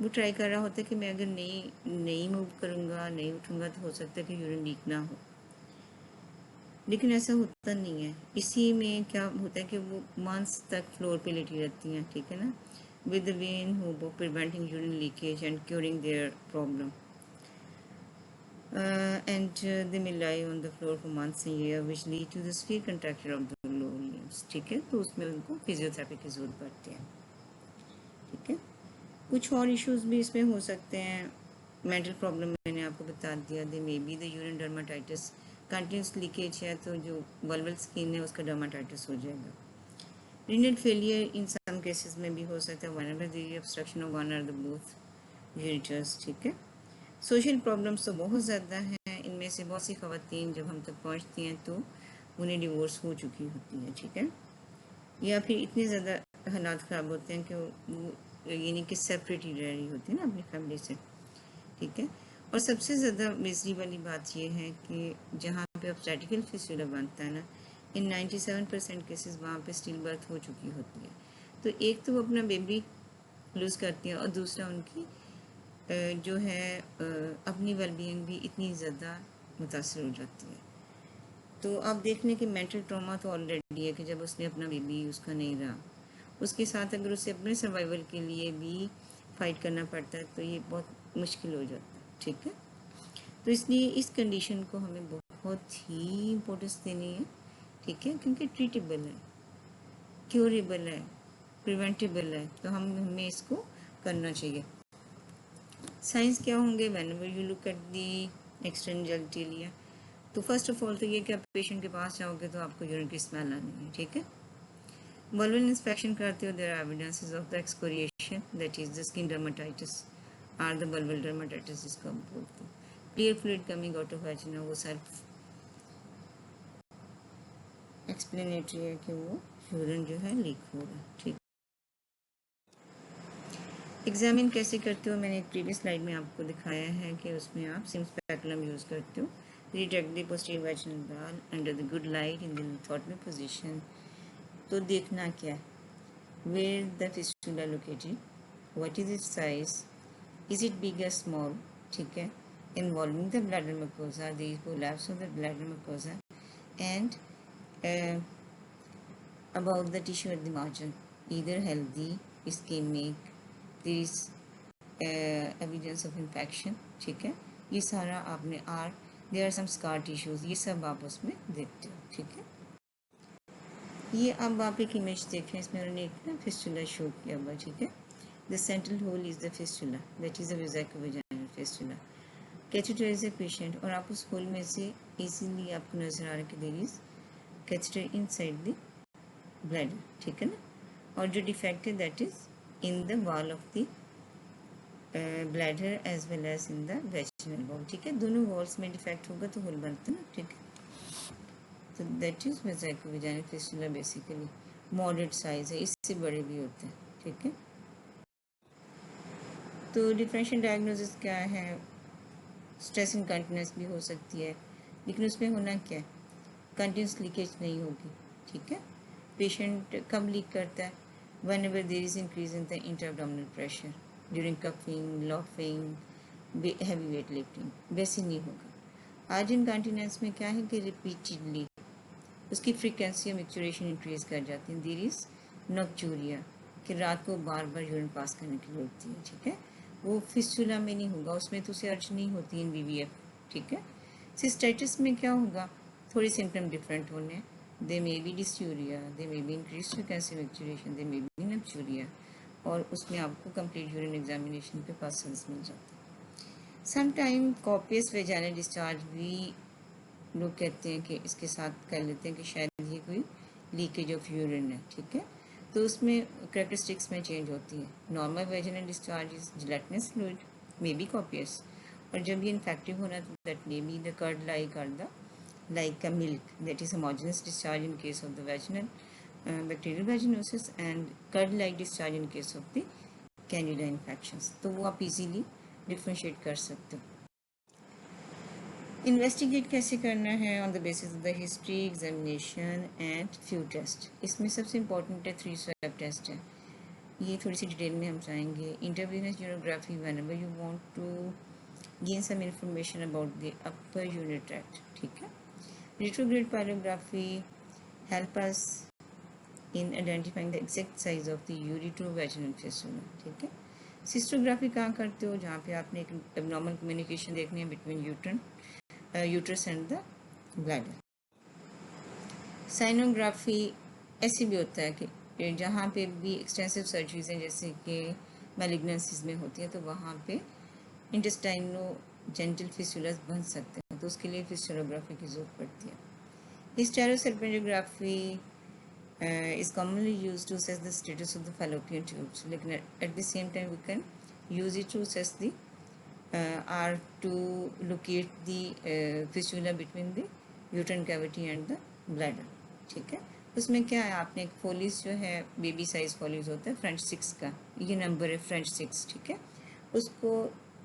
वो ट्राई कर रहा होता है कि मैं अगर नहीं मूव करूँगा, नहीं उठूँगा, तो हो सकता है कि यूरिन लीक ना हो, लेकिन ऐसा होता नहीं है। इसी में क्या होता है कि वो मंथ्स तक फ्लोर पे लेटी रहती हैं, ठीक है ना, with the vein hope of preventing urine leakage and curing their problem. And they may lie on the floor for months and years, which lead to the severe contracture of the lower limbs, ठीक है, तो उसमें उनको physiotherapy की जरूरत पड़ती है, ठीक है। कुछ और इश्यूज भी इसमें हो सकते हैं, मेंटल प्रॉब्लम मैंने आपको बता दिया, they may be the urine dermatitis, continuous leakage है तो जो वल्वल स्किन है उसका डर्माटाइटिस हो जाएगा। Renal failure in some cases में भी हो सकता है, whenever the obstruction of one or the both ureters, ठीक है। सोशल प्रॉब्लम्स तो बहुत ज़्यादा हैं, इनमें से बहुत सी ख़वातीन जब हम तक पहुंचती हैं तो उन्हें डिवोर्स हो चुकी होती है, ठीक है, या फिर इतने ज़्यादा हालात ख़राब होते हैं कि वो यानी कि सेपरेट ही रह रही होती है ना अपनी फैमिली से, ठीक है। और सबसे ज़्यादा मिजरी वाली बात यह है कि जहाँ पे ऑब्स्टेटिकल फिस्टुला बनता है ना, इन 97% केसेस वहाँ पे स्टिल बर्थ हो चुकी होती है। तो एक तो वो अपना बेबी लूज़ करती है और दूसरा उनकी जो है अपनी वेलबींग भी इतनी ज़्यादा मुतासर हो जाती है। तो आप देख लें कि मेंटल ट्रॉमा तो ऑलरेडी है कि जब उसने अपना बेबी उसका नहीं रहा, उसके साथ अगर उसे अपने सर्वाइवल के लिए भी फाइट करना पड़ता है तो ये बहुत मुश्किल हो जाता है, ठीक है। तो इसलिए इस कंडीशन को हमें बहुत ही इम्पोर्टेंस देनी है, ठीक है, क्योंकि ट्रीटेबल है, क्योरेबल है, प्रिवेंटेबल है, तो हमें इसको करना चाहिए। साइंस क्या होंगे whenever you look at the external genitalia? तो फर्स्ट ऑफ ऑल तो ये कि आप पेशेंट के पास जाओगे तो आपको यूरिन की स्मेल आनी है, ठीक है। वल्वल इंस्पेक्शन करते हो, there are evidences of the excoriation, that is the skin dermatitis are the vulval dermatitis जिसको हम बोलते हैं। Clear fluid coming out of vagina, वो सेल्फ एक्सप्लेनेटरी है कि वो यूरिन जो है लीक हो रहा है, ठीक। एग्जामिन कैसे करते हो? मैंने एक प्रीवियस स्लाइड में आपको दिखाया है कि उसमें आप सिम स्पेकुलम यूज़ करते हो। Retract the posterior vaginal wall under the good light in the lithotomy position. तो देखना क्या है, where the fistula located, what is its size, is it big or small, ठीक है, involving the bladder mucosa, the prolapse of the bladder mucosa, and about the tissue at the margin, either healthy, ischemic, there is evidence of infection, ठीक है। ये सारा आपने there are some scar tissues, ये सब आप उसमें देखते हो, ठीक है। ये अब आप एक इमेज देखें, इसमें उन्होंने एक ना फिस्टुला शो किया हुआ, ठीक है। The central hole is the fistula, that is the vaginal fistula. Catheter is a patient, और आप उस होल में से इजीली आपको नजर आ रहा है कि there is catheter inside the bladder, ठीक है ना। और जो डिफेक्ट है that is in the wall of the bladder as well as in the vaginal wall, ठीक है। दोनों वॉल्स में डिफेक्ट होगा तो होल बनता है ना, ठीक है। तो that is vaginal fistula, basically moderate size है, इससे बड़े भी होते हैं, ठीक है। तो डिफरेंशियल डायग्नोसिस क्या है? स्ट्रेस इनकंटिनेंस भी हो सकती है, लेकिन उसमें होना क्या है, कंटिन्यूस लीकेज नहीं होगी, ठीक है। पेशेंट कब लीक करता है? whenever there is increase in the intra-abdominal pressure during cuffing, laughing, heavy weight lifting, वैसे नहीं होगा। आज इनकंटिनेंस में क्या है कि रिपीटेडली उसकी फ्रीक्वेंसी ऑफ मैच्योरेशन इंक्रीज कर जाती है। देयर इज नॉक्चूरिया, कि रात को बार बार यूरिन पास करने की होती है, ठीक है। वो फिस्टुला में नहीं होगा, उसमें तो उसे अर्ज नहीं होती इन वीवीएफ, ठीक है। सिस्टाइटिस में क्या होगा, थोड़ी सिम्टम डिफरेंट होने, they may be dysuria, they may be increase frequency micturition, they may be nocturia, और उसमें आपको कंप्लीट यूरिन एग्जामिनेशन पे पर्सन्स मिल जाते हैं। समटाइम कॉपियस वेजाइनल डिस्चार्ज भी लोग कहते हैं कि इसके साथ कर लेते हैं कि शायद ये कोई लीकेज ऑफ यूरिन है, ठीक है। तो उसमें कैरेक्टरिस्टिक्स में चेंज होती है। Normal vaginal discharge is gelatinous fluid, may be copious, और जब ये इन्फेक्टिव होना तो that may be the curd like a milk, that is homogeneous discharge in case of the vaginal bacterial vaginosis, and curd like discharge in case of the candida infections। तो वो आप easily differentiate कर सकते हो। Investigate कैसे करना है? On the basis of the history, examination and few test. इसमें सबसे इंपॉर्टेंट है 3 स्वैब टेस्ट है, ये थोड़ी सी डिटेल में हम जाएंगे। Intravenous urography whenever you want to gain some information about the upper urinary tract, ठीक है। Retrograde pyelography help us in identifying the exact size of the ureterovaginal fistula, ठीक है। सिस्टोग्राफी कहाँ करते हो? जहाँ पे आपने एक एबनॉर्मल कम्युनिकेशन देखनी है between uterus and the bladder. Sinography ऐसे भी होता है कि जहाँ पे भी एक्सटेंसिव सर्जरीज हैं, जैसे कि मैलिग्नेंसीज में होती है, तो वहाँ पे इंटेस्टाइनो जेंटल फिस्टुलास बन सकते हैं, तो उसके लिए फिस्टुलोग्राफी की जरूरत पड़ती है। हिस्टेरोसल्पिंजोग्राफी is commonly used to assess the status of the fallopian tubes, लेकिन at the same time we can use it to assess the or to locate the fistula between the uterine cavity and the bladder, ठीक है। उसमें क्या है, आपने एक फोलिस जो है बेबी साइज फोलिस होता है फ्रेंच 6 का, ये नंबर है फ्रेंच 6, ठीक है। उसको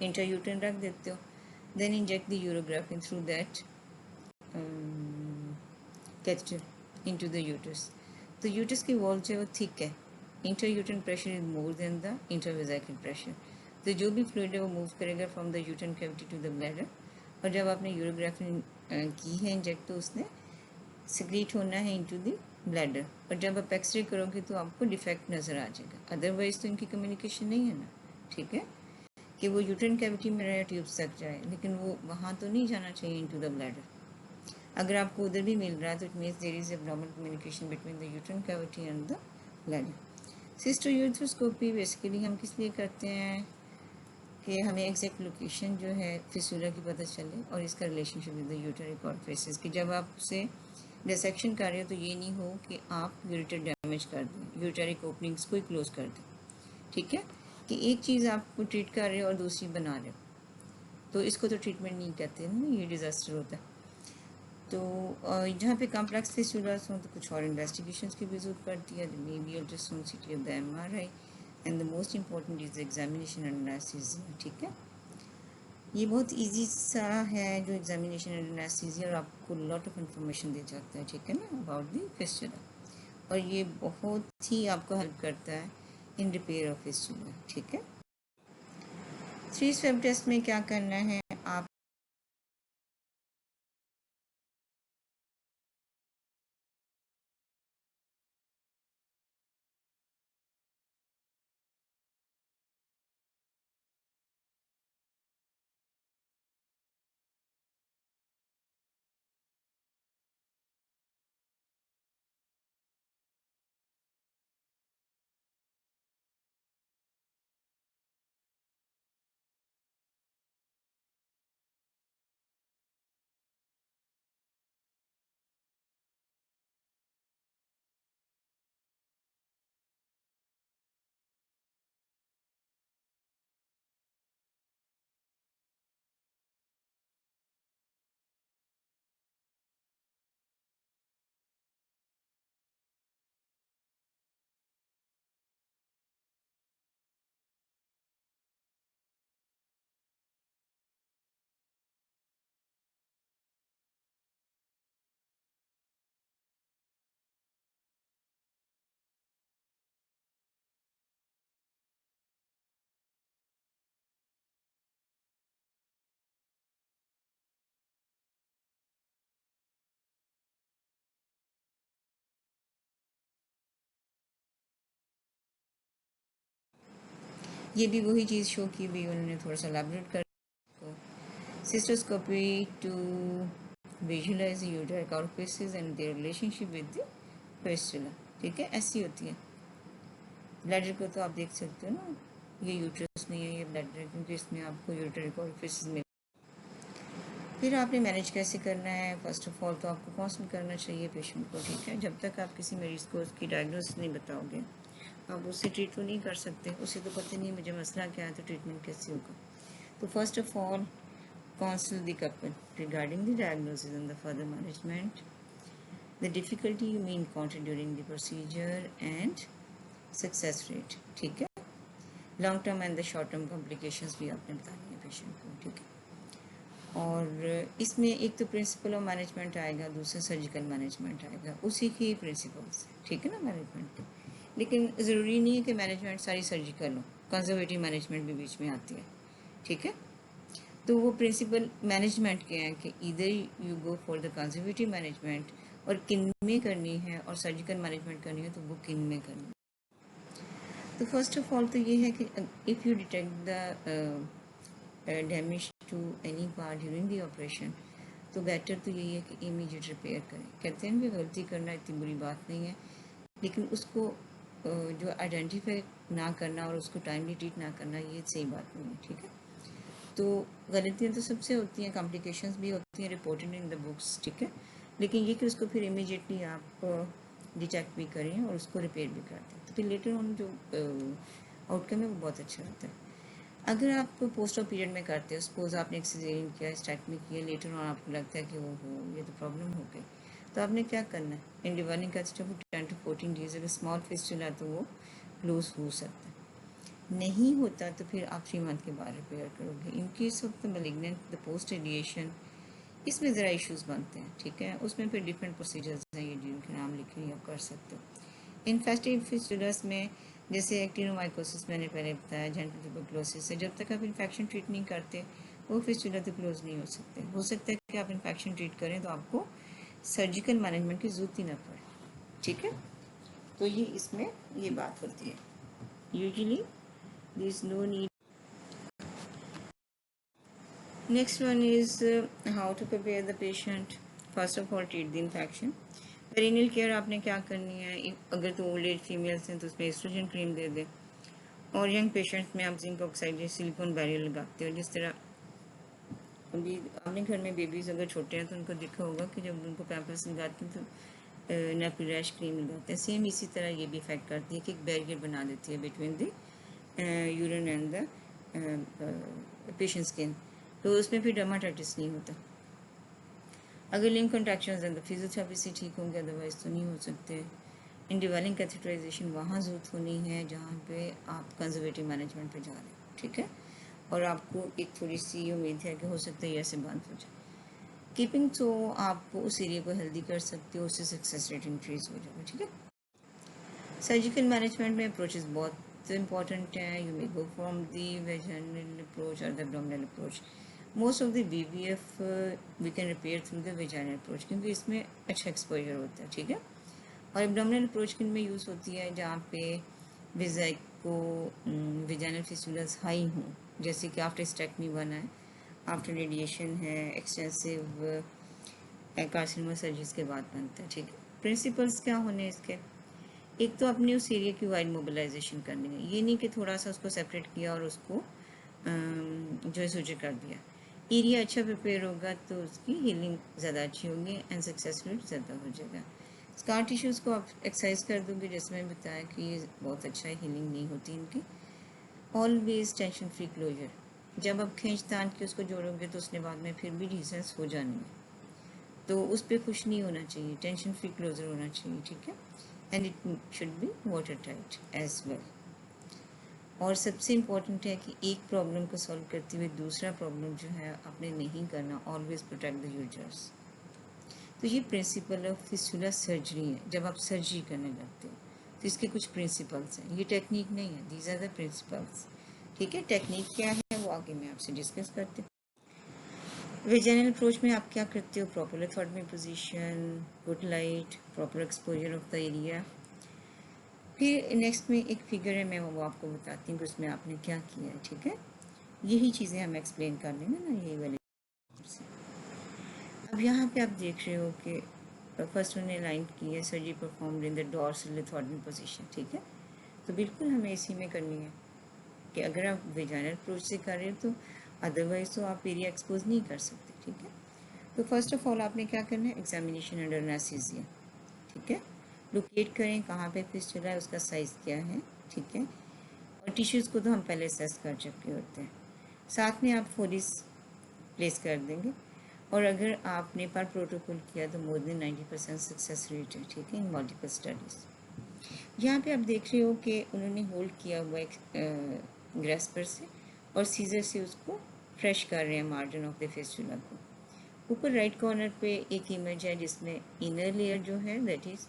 इंट्रायूटेन रख देते हो, then inject the urografin through that catheter, into the uterus. तो यूटरस की वॉल जो है वो थिक है, intrauterine pressure is more than the intravesical pressure. तो जो भी फ्लूइड है वो मूव करेगा from the uterine cavity to the bladder. और जब आपने यूरोग्राफी की है इंजेक्ट, तो उसने सिक्रीट होना है इनटू द ब्लैडर। और जब आप एक्सरे करोगे तो आपको डिफेक्ट नज़र आ जाएगा, अदरवाइज तो इनकी कम्युनिकेशन नहीं है ना, ठीक है, कि वो यूटरन कैविटी में रहे ट्यूब्स तक जाए, लेकिन वो वहाँ तो नहीं जाना चाहिए इनटू द ब्लैडर। अगर आपको उधर भी मिल रहा है तो it means there is abnormal communication between the uterine cavity and the bladder. Cystourethroscopy basically हम किस लिए करते हैं कि हमें एग्जैक्ट लोकेशन जो है फिस्टुला की पता चले और इसका रिलेशनशिप विद द यूटरिक ऑरिफिस, कि जब आप उसे डिसेक्शन कर रहे हो तो ये नहीं हो कि आप यूरेटर डैमेज कर दें, यूटरिक ओपनिंग्स को ही क्लोज कर दें, ठीक है, कि एक चीज़ आपको ट्रीट कर रहे हो और दूसरी बना रहे हो, तो इसको तो ट्रीटमेंट नहीं कहते हैं ना, ये डिज़ास्टर होता है। तो जहाँ पे कॉम्प्लेक्स फिस्टुलास हों तो कुछ और इन्वेस्टिगेशंस की भी ज़रूरत पड़ती है, मे बी अल्ट्रासाउंड, सीटी of the MRI, and the most important is examination and anaesthesia, ठीक है। ये बहुत इजी सा है जो एग्जामिनेशन एंड एनेस्थीसिया, और आपको लॉट ऑफ इन्फॉर्मेशन दे जाता है, ठीक है ना, अबाउट द फिस्टुला। और ये बहुत ही आपको हेल्प करता है इन रिपेयर ऑफ फिस्टुला, ठीक है। 3 स्टेप टेस्ट में क्या करना है, आप ये भी वही चीज़ शो की भी उन्होंने थोड़ा सा एलैबोरेट कर cystoscopy to visualize ureteric orifices and their relationship with the fistula, ठीक है, ऐसी होती है। ब्लैडर को तो आप देख सकते हो ना, ये यूट्रस नहीं है, ये ब्लैडर है, क्योंकि इसमें आपको यूटरिक ऑरिफिसेस में। फिर आपने मैनेज कैसे करना है, फर्स्ट ऑफ ऑल तो आपको काउंसल करना चाहिए पेशेंट को, ठीक है। जब तक आप किसी मरीज़ को उसकी डायग्नोसिस नहीं बताओगे, आप उससे ट्रीट तो नहीं कर सकते, उसे तो पता नहीं मुझे मसला क्या है, तो ट्रीटमेंट कैसे होगा। तो first of all counsel the couple regarding the diagnosis and the further management, the difficulty you may encounter during the procedure and success rate, ठीक है। Long term and the short term complications भी आपने बतानी है patient को, ठीक है। और इसमें एक तो प्रिंसिपल ऑफ मैनेजमेंट आएगा, दूसरा सर्जिकल मैनेजमेंट आएगा, उसी के प्रिंसिपल्स, ठीक है ना, मैनेजमेंट के। लेकिन ज़रूरी नहीं है कि मैनेजमेंट सारी सर्जिकल हो, कंजर्वेटिव मैनेजमेंट भी बीच में आती है, ठीक है। तो वो प्रिंसिपल मैनेजमेंट के हैं कि इधर you go for the conservative management, और किन में करनी है, और सर्जिकल मैनेजमेंट करनी है तो वो किन में करनी है। तो फर्स्ट ऑफ ऑल तो ये है कि if you detect the damage to any part during the operation, तो बेटर तो यही है कि इमीडिएट रिपेयर करें। कहते हैं कि गलती करना इतनी बुरी बात नहीं है, लेकिन उसको जो आइडेंटिफाई ना करना और उसको टाइमली ट्रीट ना करना, ये सही बात नहीं है, ठीक है। तो गलतियाँ तो सबसे होती हैं, कॉम्प्लिकेशंस भी होती हैं, रिपोर्टेड इन द बुक्स, ठीक है। लेकिन ये कि उसको फिर इमीडिएटली आप डिटेक्ट भी करें और उसको रिपेयर भी कर दें, तो फिर लेटर ऑन जो आउटकम है वो बहुत अच्छा रहता है। अगर आप पोस्ट ऑफ पीरियड में करते हो, सपोज आपने एक सिजेरियन किया, स्टेक्टमी किया, लेटर ऑन आपको लगता है कि वो हो ये तो प्रॉब्लम हो गई, तो आपने क्या करना है, इन डिवाइनिंग का 10 to 14 डेज, अगर स्मॉल फिस्टुला तो वो क्लोज हो सकता है, नहीं होता तो फिर आप 3 मंथ के बाद रिपेयर करोगे। इन case of the malignant, the post radiation इसमें ज़रा इश्यूज बनते हैं, ठीक है। उसमें फिर डिफरेंट प्रोसीजर्स हैं, ये जिनके नाम लिखे हैं आप कर सकते हो। इन्फेक्टिव फिस्टुलस में जैसे एक्टिनोमाइकोसिस मैंने पहले बताया, जेनिटल ट्यूबरकुलोसिस है, जब तक आप इन्फेक्शन ट्रीट नहीं करते वो फिस्टुला तो क्लोज नहीं हो सकते। हो सकता है कि आप इन्फेक्शन ट्रीट करें तो आपको सर्जिकल मैनेजमेंट की ज़रूरत ही ना पड़े, ठीक है। तो ये इसमें ये बात होती है। Usually there is no need. Next one is how to prepare the patient. First of all, treat the infection. Perennial care आपने क्या करनी है, अगर तो ओल्ड एज फीमेल्स हैं तो उसमें एस्ट्रोजन क्रीम दे दें, और यंग पेशेंट्स में आप जिंक ऑक्साइड सिलिकॉन बैरियर लगाते हो। जिस तरह अभी अपने घर में बेबीज़ अगर छोटे हैं तो उनको देखा होगा कि जब उनको पैम्पर्स लगाते हैं तो नेपी रैश क्रीम लगाते हैं। सेम इसी तरह ये भी इफेक्ट करती है कि एक बैरियर बना देती है between the urine and the patient skin, तो उसमें फिर डर्माटाइटिस नहीं होता। अगर लिंक कॉन्ट्रैक्शंस हैं तो फिजियोथेरेपी से ठीक होंगे, अदरवाइज तो नहीं हो सकते। इंडिवालिंग कैथेटराइजेशन वहाँ ज़रूरत होनी है जहाँ पे आप कंजर्वेटिव मैनेजमेंट पे जा रहे हैं, ठीक है, और आपको एक थोड़ी सी उम्मीद है कि हो सकता है ये ऐसे बंद हो जाए। कीपिंग तो आप उस एरिया को हेल्दी कर सकते हो, उससे सक्सेस रेट इंक्रीज हो जाएगा, ठीक है। सर्जिकल मैनेजमेंट में अप्रोचेस बहुत इंपॉर्टेंट हैं। You may go from the vaginal approach और the abdominal approach. Most of the VVF we can repair through the vaginal approach, क्योंकि इसमें अच्छा एक्सपोजर होता है, ठीक है। और एब्डोमिनल अप्रोच किन में यूज़ होती है, जहाँ पे विजाइको वेजाइनल फिस्टुलास हाई हों, जैसे कि आफ्टर स्टेक्टमी बना है, आफ्टर रेडिएशन है, एक्सटेंसिव कार्सिनोमा सर्जरीज के बाद बनता है, ठीक है। प्रिंसिपल्स क्या होने इसके, एक तो अपनी उस एरिया की वाइड मोबिलाइजेशन करनी है, ये नहीं कि थोड़ा सा उसको सेपरेट किया और उसको जो है सूजर कर दिया। एरिया अच्छा प्रिपेयर होगा तो उसकी हीलिंग ज़्यादा अच्छी होगी एंड सक्सेस रेट ज़्यादा हो जाएगा। स्कार टिश्यूज़ को आप एक्सरसाइज कर दोगे, जैसे मैंने बताया कि ये बहुत अच्छा हीलिंग नहीं होती इनकी। ऑलवेज टेंशन फ्री क्लोजर, जब आप खींच तान के उसको जोड़ोगे तो उसने बाद में फिर भी रीजंस हो जाने हैं, तो उस पर खुश नहीं होना चाहिए, टेंशन फ्री क्लोजर होना चाहिए, ठीक है। And it should be water tight as well. और सबसे इम्पॉर्टेंट है कि एक प्रॉब्लम को सॉल्व करते हुए दूसरा प्रॉब्लम जो है आपने नहीं करना, ऑलवेज प्रोटेक्ट द यूजर्स। तो ये प्रिंसिपल ऑफ फिस्टुला सर्जरी है, जब आप सर्जरी करने लगते हो तो इसके कुछ प्रिंसिपल्स हैं, ये टेक्निक नहीं है, दीज आर द प्रिंसिपल्स, ठीक है। टेक्निक क्या है वो आगे मैं आपसे डिस्कस करती हूँ। वेजाइनल अप्रोच में आप क्या करते हो, proper lithotomy position, good light, proper exposure of the area. फिर नेक्स्ट में एक फिगर है, मैं वो आपको बताती हूँ कि उसमें आपने क्या किया है, ठीक है। यही चीज़ें हम एक्सप्लेन कर लेंगे ना, यही वाले से। अब यहाँ पे आप देख रहे हो कि फर्स्ट उन्होंने लाइन की है, surgery performed in the dorsal lithotomy position, ठीक है। तो बिल्कुल हमें इसी में करनी है कि अगर आप वेजाइनल अप्रोच से कर रहे हो तो अदरवाइज तो आप एरिया एक्सपोज नहीं कर सकते, ठीक है। तो फर्स्ट ऑफ ऑल आपने क्या करना है, एग्जामिनेशन अंडर एनेस्थीसिया, ठीक है। लोकेट करें कहाँ पे फिस्टुला है, उसका साइज़ क्या है, ठीक है। और टिश्यूज़ को तो हम पहले असेस कर चुके होते हैं। साथ में आप फोरिस प्लेस कर देंगे, और अगर आपने पर प्रोटोकॉल किया तो मोर देन 90% सक्सेस रेट है, ठीक है, इन मल्टीपल स्टडीज़। यहाँ पे आप देख रहे हो कि उन्होंने होल्ड किया हुआ एक ग्रेस्पर से और सीजर से उसको फ्रेश कर रहे हैं मार्जिन ऑफ द फिस्टुला को। ऊपर राइट कॉर्नर पे एक इमेज है जिसमें इनर लेयर जो है that is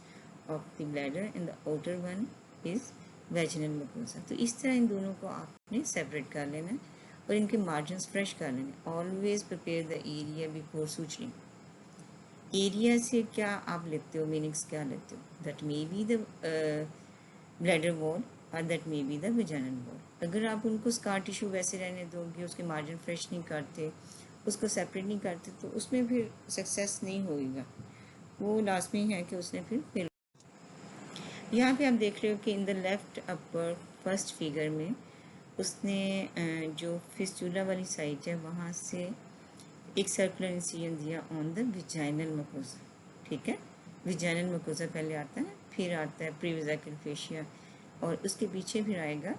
of the bladder and the outer one is vaginal mucosa. तो इस तरह इन दोनों को आपने सेपरेट कर लेना है और इनके मार्जिन्स फ्रेश कर लेने। Always prepare the area before suturing. Area से क्या आप लेते हो, मीनिंग्स क्या लेते हो, that may be the bladder wall और that may be the vaginal wall. अगर आप उनको स्कार टिश्यू वैसे रहने दोगे, उसके मार्जिन फ्रेश नहीं करते, उसको सेपरेट नहीं करते, तो उसमें फिर सक्सेस नहीं होगा, वो लाजमी है कि उसने फिर फेल। यहाँ पे आप देख रहे हो कि in the left upper first figure में उसने जो फिस्टुला वाली साइड है वहाँ से एक सर्कुलर इंसिजन दिया ऑन द विजाइनल मकोसा, ठीक है। विजाइनल मकोसा पहले आता है, फिर आता है प्रीवेजिकल फेशिया, और उसके पीछे फिर आएगा,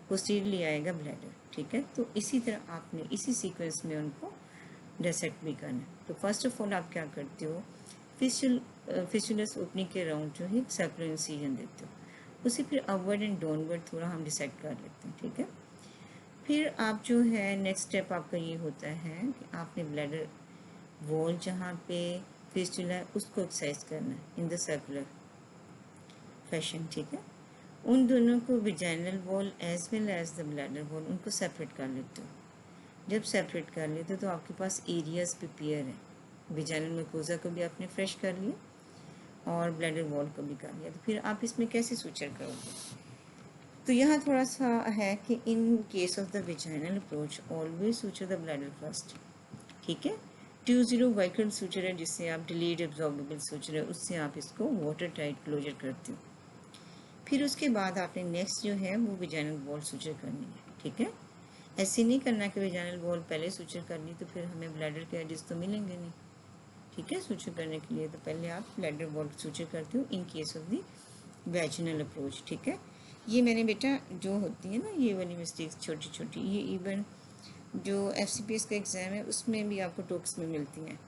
पोस्टीरियरली आएगा ब्लैडर, ठीक है। तो इसी तरह आपने इसी सीक्वेंस में उनको डिसेक्ट भी करना है। तो फर्स्ट ऑफ ऑल आप क्या करते हो, फिस्टुलस ओपनिंग के राउंड जो है सर्कुलर इंसिजन देते हो, उसे फिर अपवर्ड एंड डाउनवर्ड थोड़ा हम डिसेक्ट कर लेते हैं, ठीक है। फिर आप जो है नेक्स्ट स्टेप आपका ये होता है कि आपने ब्लैडर वॉल जहाँ पे फिस्टुला है उसको एक्सरसाइज करना है इन द सर्कुलर फैशन, ठीक है। उन दोनों को vaginal wall as well as the bladder wall उनको सेपरेट कर लेते हो। जब सेपरेट कर लेते हो तो आपके पास एरियाज प्रिपेयर है। विजाइनल म्यूकोजा को भी आपने फ्रेश कर लिया और ब्लैडर वॉल को भी कर लिया, तो फिर आप इसमें कैसे सूचर करोगे। तो यहाँ थोड़ा सा है कि इन case of the vaginal approach always suture the bladder first, ठीक है। 2-0 वाइकल सूचर है जिससे आप डिलीड एब्जॉर्बेबल सूचर है, उससे आप इसको वाटर टाइट क्लोजर करते हो। फिर उसके बाद आपने नेक्स्ट जो है वो विजाइनल वॉल सूचर करनी है, ठीक है। ऐसे नहीं करना कि विजाइनल वॉल पहले सूचर करनी तो फिर हमें ब्लैडर के एजेस तो मिलेंगे नहीं, ठीक है। सूचर करने के लिए तो पहले आप ब्लैडर वॉल सूचर करते हो इन case of the vaginal approach, ठीक है। ये मैंने बेटा जो होती है ना ये वाली मिस्टेक्स छोटी छोटी, ये इवन जो FCPS का एग्ज़ाम है उसमें भी आपको टॉक्स में मिलती हैं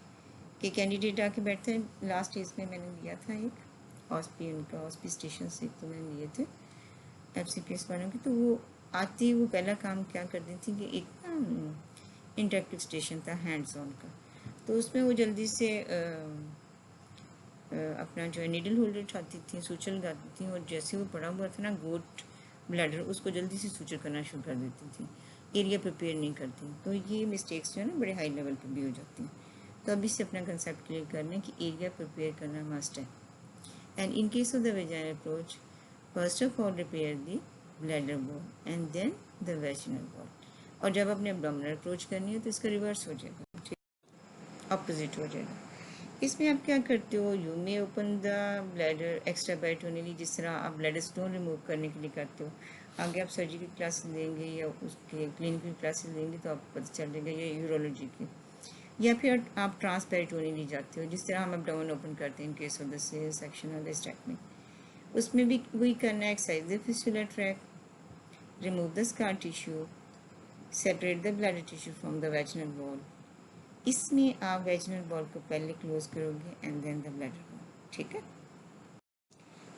कि कैंडिडेट आके बैठते हैं। लास्ट एज में मैंने लिया था एक हॉस्पी, उनका हॉस्पी स्टेशन से तो मैंने लिए थे FCPS वालों की। तो वो आती वो पहला काम क्या करती थी कि एक ना इंटरेक्टिव स्टेशन था हैंड्स ऑन का, तो उसमें वो जल्दी से अपना जो है नीडल होल्डर उठाती थी, सूचर लगाती थी और जैसे वो पड़ा हुआ था ना गोट ब्लैडर उसको जल्दी से सूचर करना शुरू कर देती थी, एरिया प्रिपेयर नहीं करती। तो ये मिस्टेक्स जो है ना बड़े हाई लेवल पे भी हो जाती हैं। तो अभी से अपना कंसेप्ट क्लियर कर लें कि एरिया प्रिपेयर करना मस्ट है। And in case of the vaginal approach first of all repair the bladder wall and then the vaginal wall. और जब अपने एब्डोमिनल अप्रोच करनी है तो इसका रिवर्स हो जाएगा, ठीक, अपोजिट हो जाएगा। इसमें आप क्या करते हो, you may open the bladder extra peritoneally, जिस तरह आप ब्लैडर स्टोन रिमूव करने के लिए करते हो। आगे आप सर्जिकल क्लासेस लेंगे या उसके क्लिनिकल क्लासेस लेंगे तो आपको पता चलेगा, या यूरोलॉजी की, या फिर आप ट्रांसपेरिटोनियली जाते हो जिस तरह हम एब्डोमेन ओपन करते हैं in case of the section of the hysterectomy. उसमें भी वही करना है, exercise the fistular tract, remove the scar tissue, separate the bladder tissue from the vaginal wall. इसमें आप वैजिनल वॉल को पहले क्लोज करोगे and then the bladder wall, ठीक है।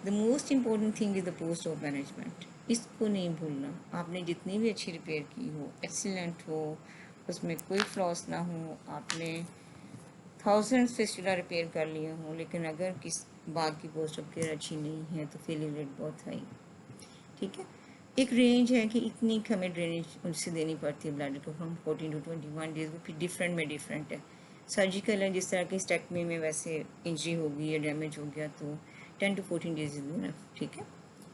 The most important thing is the post op management, इसको नहीं भूलना। आपने जितनी भी अच्छी रिपेयर की हो, एक्सीलेंट हो, उसमें कोई फ्लॉस ना हो, आपने थाउजेंड्स फिस्टुला रिपेयर कर लिए हों, लेकिन अगर किस बात की पोस्ट ऑफ केयर अच्छी नहीं है तो फेलियर रेट बहुत हाई, ठीक है। एक रेंज है कि इतनी हमें ड्रेनेज उनसे देनी पड़ती है ब्लैडर को, फ्रॉम 14 to 21 डेज। वो फिर डिफरेंट में डिफरेंट है। सर्जिकल है, जिस तरह की स्टेक्टमी में वैसे इंजरी हो गई या डैमेज हो गया तो 10 to 14 डेज इज इनफ, ठीक है,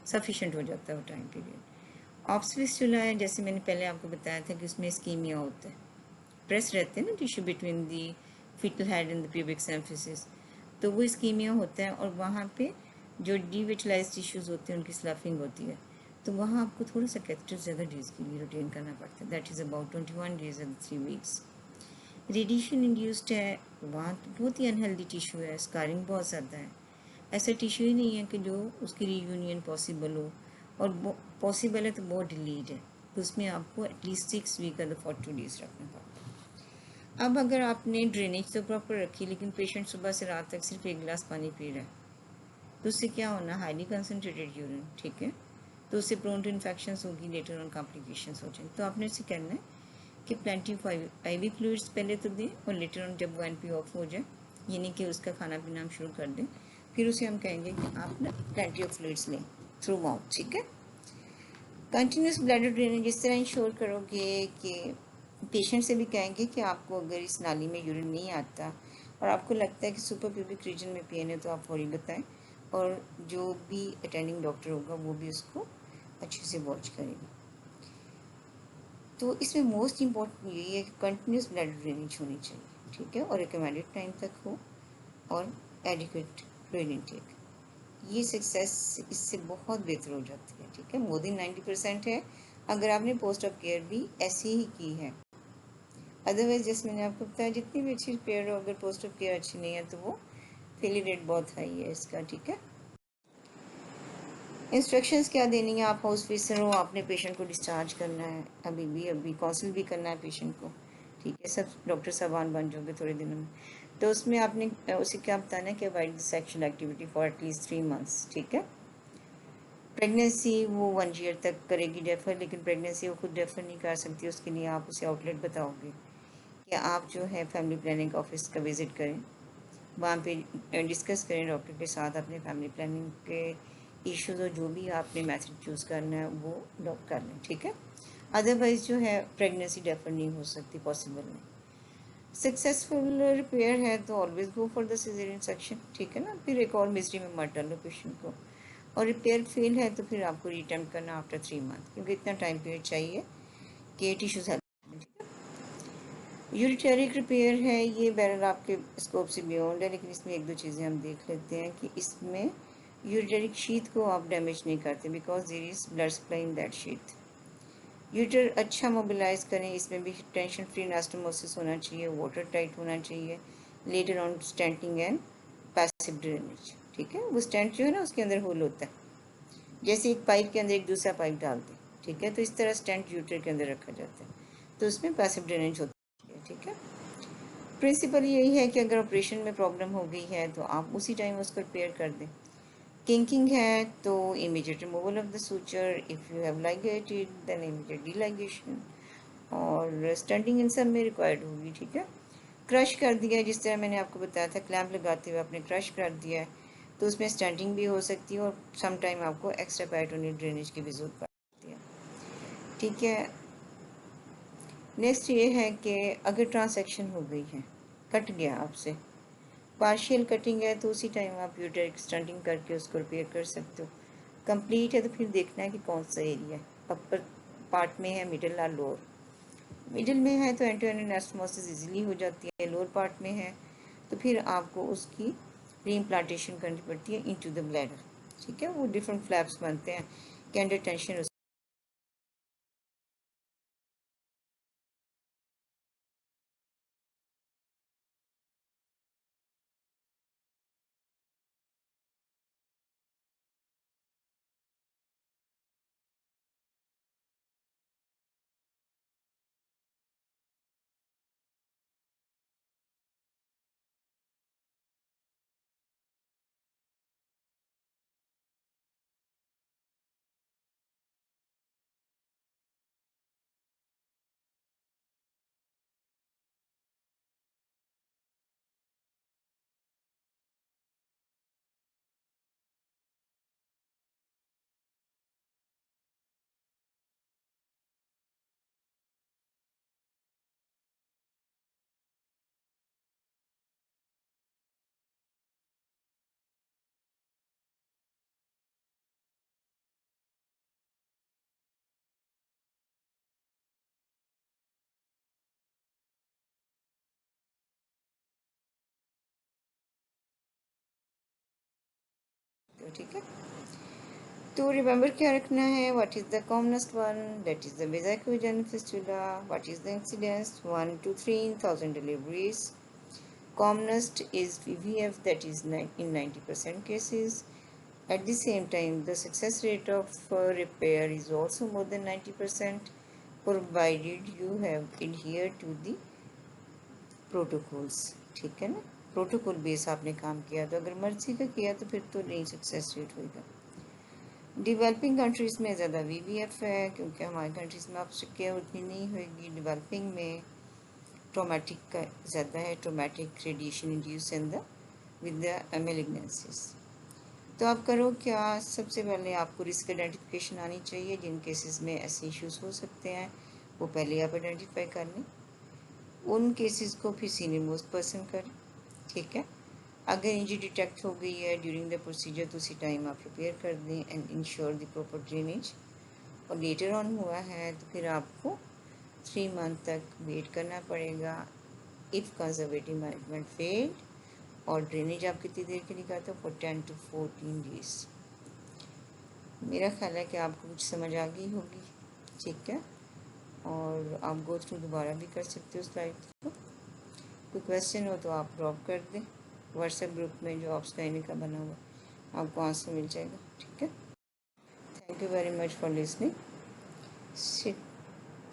सफिशेंट हो जाता है वो टाइम पीरियड। ऑप्स फिस्टुला है, जैसे मैंने पहले आपको बताया था कि उसमें स्कीमिया होता है, प्रेस रहते हैं ना tissue between the foetal head and the pubic symphysis, तो वो स्कीमिया होता है और वहाँ पे जो डीविटलाइज टिश्यूज़ होते हैं उनकी स्लफिंग होती है, तो वहाँ आपको थोड़ा सा कैथेटर ज़्यादा डेज के लिए रिटेन करना पड़ता है, that is about 21 days and 3 weeks. Radiation induced है, वहाँ तो बहुत ही अनहेल्दी टिश्यू है, स्कारिंग बहुत ज़्यादा है। ऐसा टिश्यू ही नहीं है कि जो उसकी रीयूनियन पॉसिबल हो, और पॉसिबल है तो बहुत डिलीड है, तो उसमें आपको एटलीस्ट 6 वीक का 42 डेज रखना पड़ता है। अब अगर आपने ड्रेनेज तो प्रॉपर रखी लेकिन पेशेंट सुबह से रात तक सिर्फ एक गिलास पानी पी रहा है, तो उससे क्या होना, हाईली कंसनट्रेटेड यूरिन, ठीक है, तो उससे प्रोन टू इन्फेक्शंस होगी, लेटर ऑन कॉम्प्लिकेशंस हो जाएंगे। तो आपने उसे कहना है कि प्लेंटी ऑफ IV फ्लूइड्स पहले तो दें और लेटर ऑन जब वो NP ऑफ हो जाए, यानी कि उसका खाना पीना हम शुरू कर दें, फिर उसे हम कहेंगे कि आप ना प्लेंटी ऑफ फ्लूइड्स लें थ्रू माउथ, ठीक है। कंटिन्यूस ब्लैडर ड्रेनेज इस तरह इंश्योर करोगे कि पेशेंट से भी कहेंगे कि आपको अगर इस नाली में यूरिन नहीं आता और आपको लगता है कि सुपर प्यूबिक रीजन में पेन है तो आप फौरी बताएं, और जो भी अटेंडिंग डॉक्टर होगा वो भी उसको अच्छे से वॉच करेगा। तो इसमें मोस्ट इम्पॉर्टेंट यही है कि कंटिन्यूस ब्लैडर ड्रेनेज होनी चाहिए, ठीक है, और रिकमेंडेड टाइम तक हो, और एडिक्वेट फ्लूइड इनटेक। ये सक्सेस इससे बहुत बेहतर हो जाती है, ठीक है, मोर देन 90% है अगर आपने पोस्ट ऑफ केयर भी ऐसी ही की है। अदरवाइज जैसे मैंने आपको बताया जितनी भी अच्छी रिपेयर हो, अगर पोस्ट ऑफ केयर अच्छी नहीं है तो वो फेलियर रेट बहुत हाई है इसका, ठीक है। इंस्ट्रक्शंस क्या देनी है, आप हाउस विजिटर हो, आपने पेशेंट को डिस्चार्ज करना है, अभी काउंसिल भी करना है पेशेंट को, ठीक है, सब डॉक्टर साहबान बन जाओगे थोड़े दिनों में। तो उसमें आपने उसे क्या बताना है कि avoid sexual activity for at least 3 months, ठीक है। प्रेगनेंसी वो 1 year तक करेगी डेफर, लेकिन प्रेगनेंसी वो खुद डेफर नहीं कर सकती, उसके लिए आप उसे आउटलेट बताओगे कि आप जो है फैमिली प्लानिंग ऑफिस का विज़िट करें, वहाँ पे डिस्कस करें डॉक्टर के साथ अपने फैमिली प्लानिंग के इश्यूज़, और जो भी आपने मेथड चूज़ करना है वो लॉक कर लें, ठीक है। अदरवाइज़ जो है प्रेगनेंसी डेफर नहीं हो सकती, पॉसिबल नहीं। सक्सेसफुल रिपेयर है तो always go for the caesarean section, ठीक है ना। फिर एक और मिस्ट्री में मत डालो पेशेंट को। और रिपेयर फेल है तो फिर आपको रीअटेम्प्ट करना आफ्टर 3 मंथ, क्योंकि इतना टाइम पीरियड चाहिए कि टिश्यूज हेल्प। यूरिटेरिक रिपेयर है, ये बैरल आपके स्कोप से बियॉन्ड है, लेकिन इसमें एक दो चीज़ें हम देख लेते हैं कि इसमें यूरिटेरिक शीथ को आप डैमेज नहीं करते, because there is blood supply in that sheath. Ureter अच्छा मोबिलाइज करें, इसमें भी टेंशन फ्री एनास्टोमोसिस होना चाहिए, वाटर टाइट होना चाहिए, later on stenting and passive drainage, ठीक है। वो स्टेंट जो है ना उसके अंदर होल होता है, जैसे एक पाइप के अंदर एक दूसरा पाइप डालते हैं, ठीक है। तो इस तरह स्टेंट यूटर के अंदर रखा जाता है, तो उसमें पैसिव ड्रेनेज होता है, ठीक है। प्रिंसिपल यही है कि अगर ऑपरेशन में प्रॉब्लम हो गई है तो आप उसी टाइम उसको रिपेयर कर दें। किंकिंग है तो immediate removal of the suture, if you have ligated then immediate deligation, और स्टंटिंग इन सब में रिक्वायर्ड होगी, ठीक है। क्रश कर दिया, जिस तरह मैंने आपको बताया था, क्लैंप लगाते हुए आपने क्रश कर दिया है, तो उसमें स्टंटिंग भी हो सकती है और सम टाइम आपको एक्स्ट्रा पेरिटोनियल ड्रेनेज की भी जरूरत पड़ती है, ठीक है। नेक्स्ट ये है कि अगर ट्रांसैक्शन हो गई है, कट गया आपसे, पार्शियल कटिंग है तो उसी टाइम आप यूटेरिक स्टंटिंग करके उसको रिपेयर कर सकते हो। कंप्लीट है तो फिर देखना है कि कौन सा एरिया है, अपर पार्ट में है, मिडिल या लोअर। मिडिल में है तो एंटोनियल एनास्टोमोसिस इजीली हो जाती है, लोअर पार्ट में है तो फिर आपको उसकी रीइम्प्लांटेशन करनी पड़ती है इनटू द ब्लैडर, ठीक है। वो डिफरेंट फ्लैप्स बनते हैं कि अंडर टेंशन, ठीक है। तो रिमेंबर क्या रखना है, what is the commonest one, that is the vesicovaginal fistula, what is the incidence 1 to 3 in 1000 deliveries, commonest is VVF, that is in 90% cases. At the same time, the success rate of repair is also more than 90%, provided you have adhered to the protocols, ठीक है ना। Protocol base आपने काम किया, तो अगर मर्जी का किया तो फिर तो नहीं सक्सेस रेट होगा। डेवलपिंग कंट्रीज़ में ज़्यादा VVF है, क्योंकि हमारी कंट्रीज़ में आपसे केयर उतनी नहीं होगी। डेवलपिंग में ट्रोमेटिक का ज़्यादा है, traumatic radiation induce in the with the malignancies. तो आप करो क्या, सबसे पहले आपको रिस्क आइडेंटिफिकेशन आनी चाहिए, जिन केसेस में ऐसे इश्यूज हो सकते हैं वो पहले आप आइडेंटिफाई कर लें, उन केसेस को फिर सीनियर मोस्ट पर्सन करें, ठीक है। अगर इंजरी डिटेक्ट हो गई है ड्यूरिंग द प्रोसीजर तो उसी टाइम आप रिपेयर कर दें and ensure the proper drainage. और लेटर ऑन हुआ है तो फिर आपको 3 मंथ तक वेट करना पड़ेगा इफ़ कंजर्वेटिव मैनेजमेंट फेल्ड, और ड्रेनेज आप कितनी देर के लिए करते हो, फॉर 10 to 14 days। मेरा ख्याल है कि आपको कुछ समझ आ गई होगी, ठीक है। और आप गो थ्रू दोबारा भी कर सकते हो स्लाइड को। कोई क्वेश्चन हो तो आप ड्रॉप कर दें, व्हाट्सएप ग्रुप में जो ऑप्स कहने का बना हुआ आपको आंसर मिल जाएगा, ठीक है। Thank you very much for listening.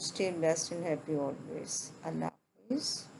Stay blessed and happy always. अल्लाह हाफिज़।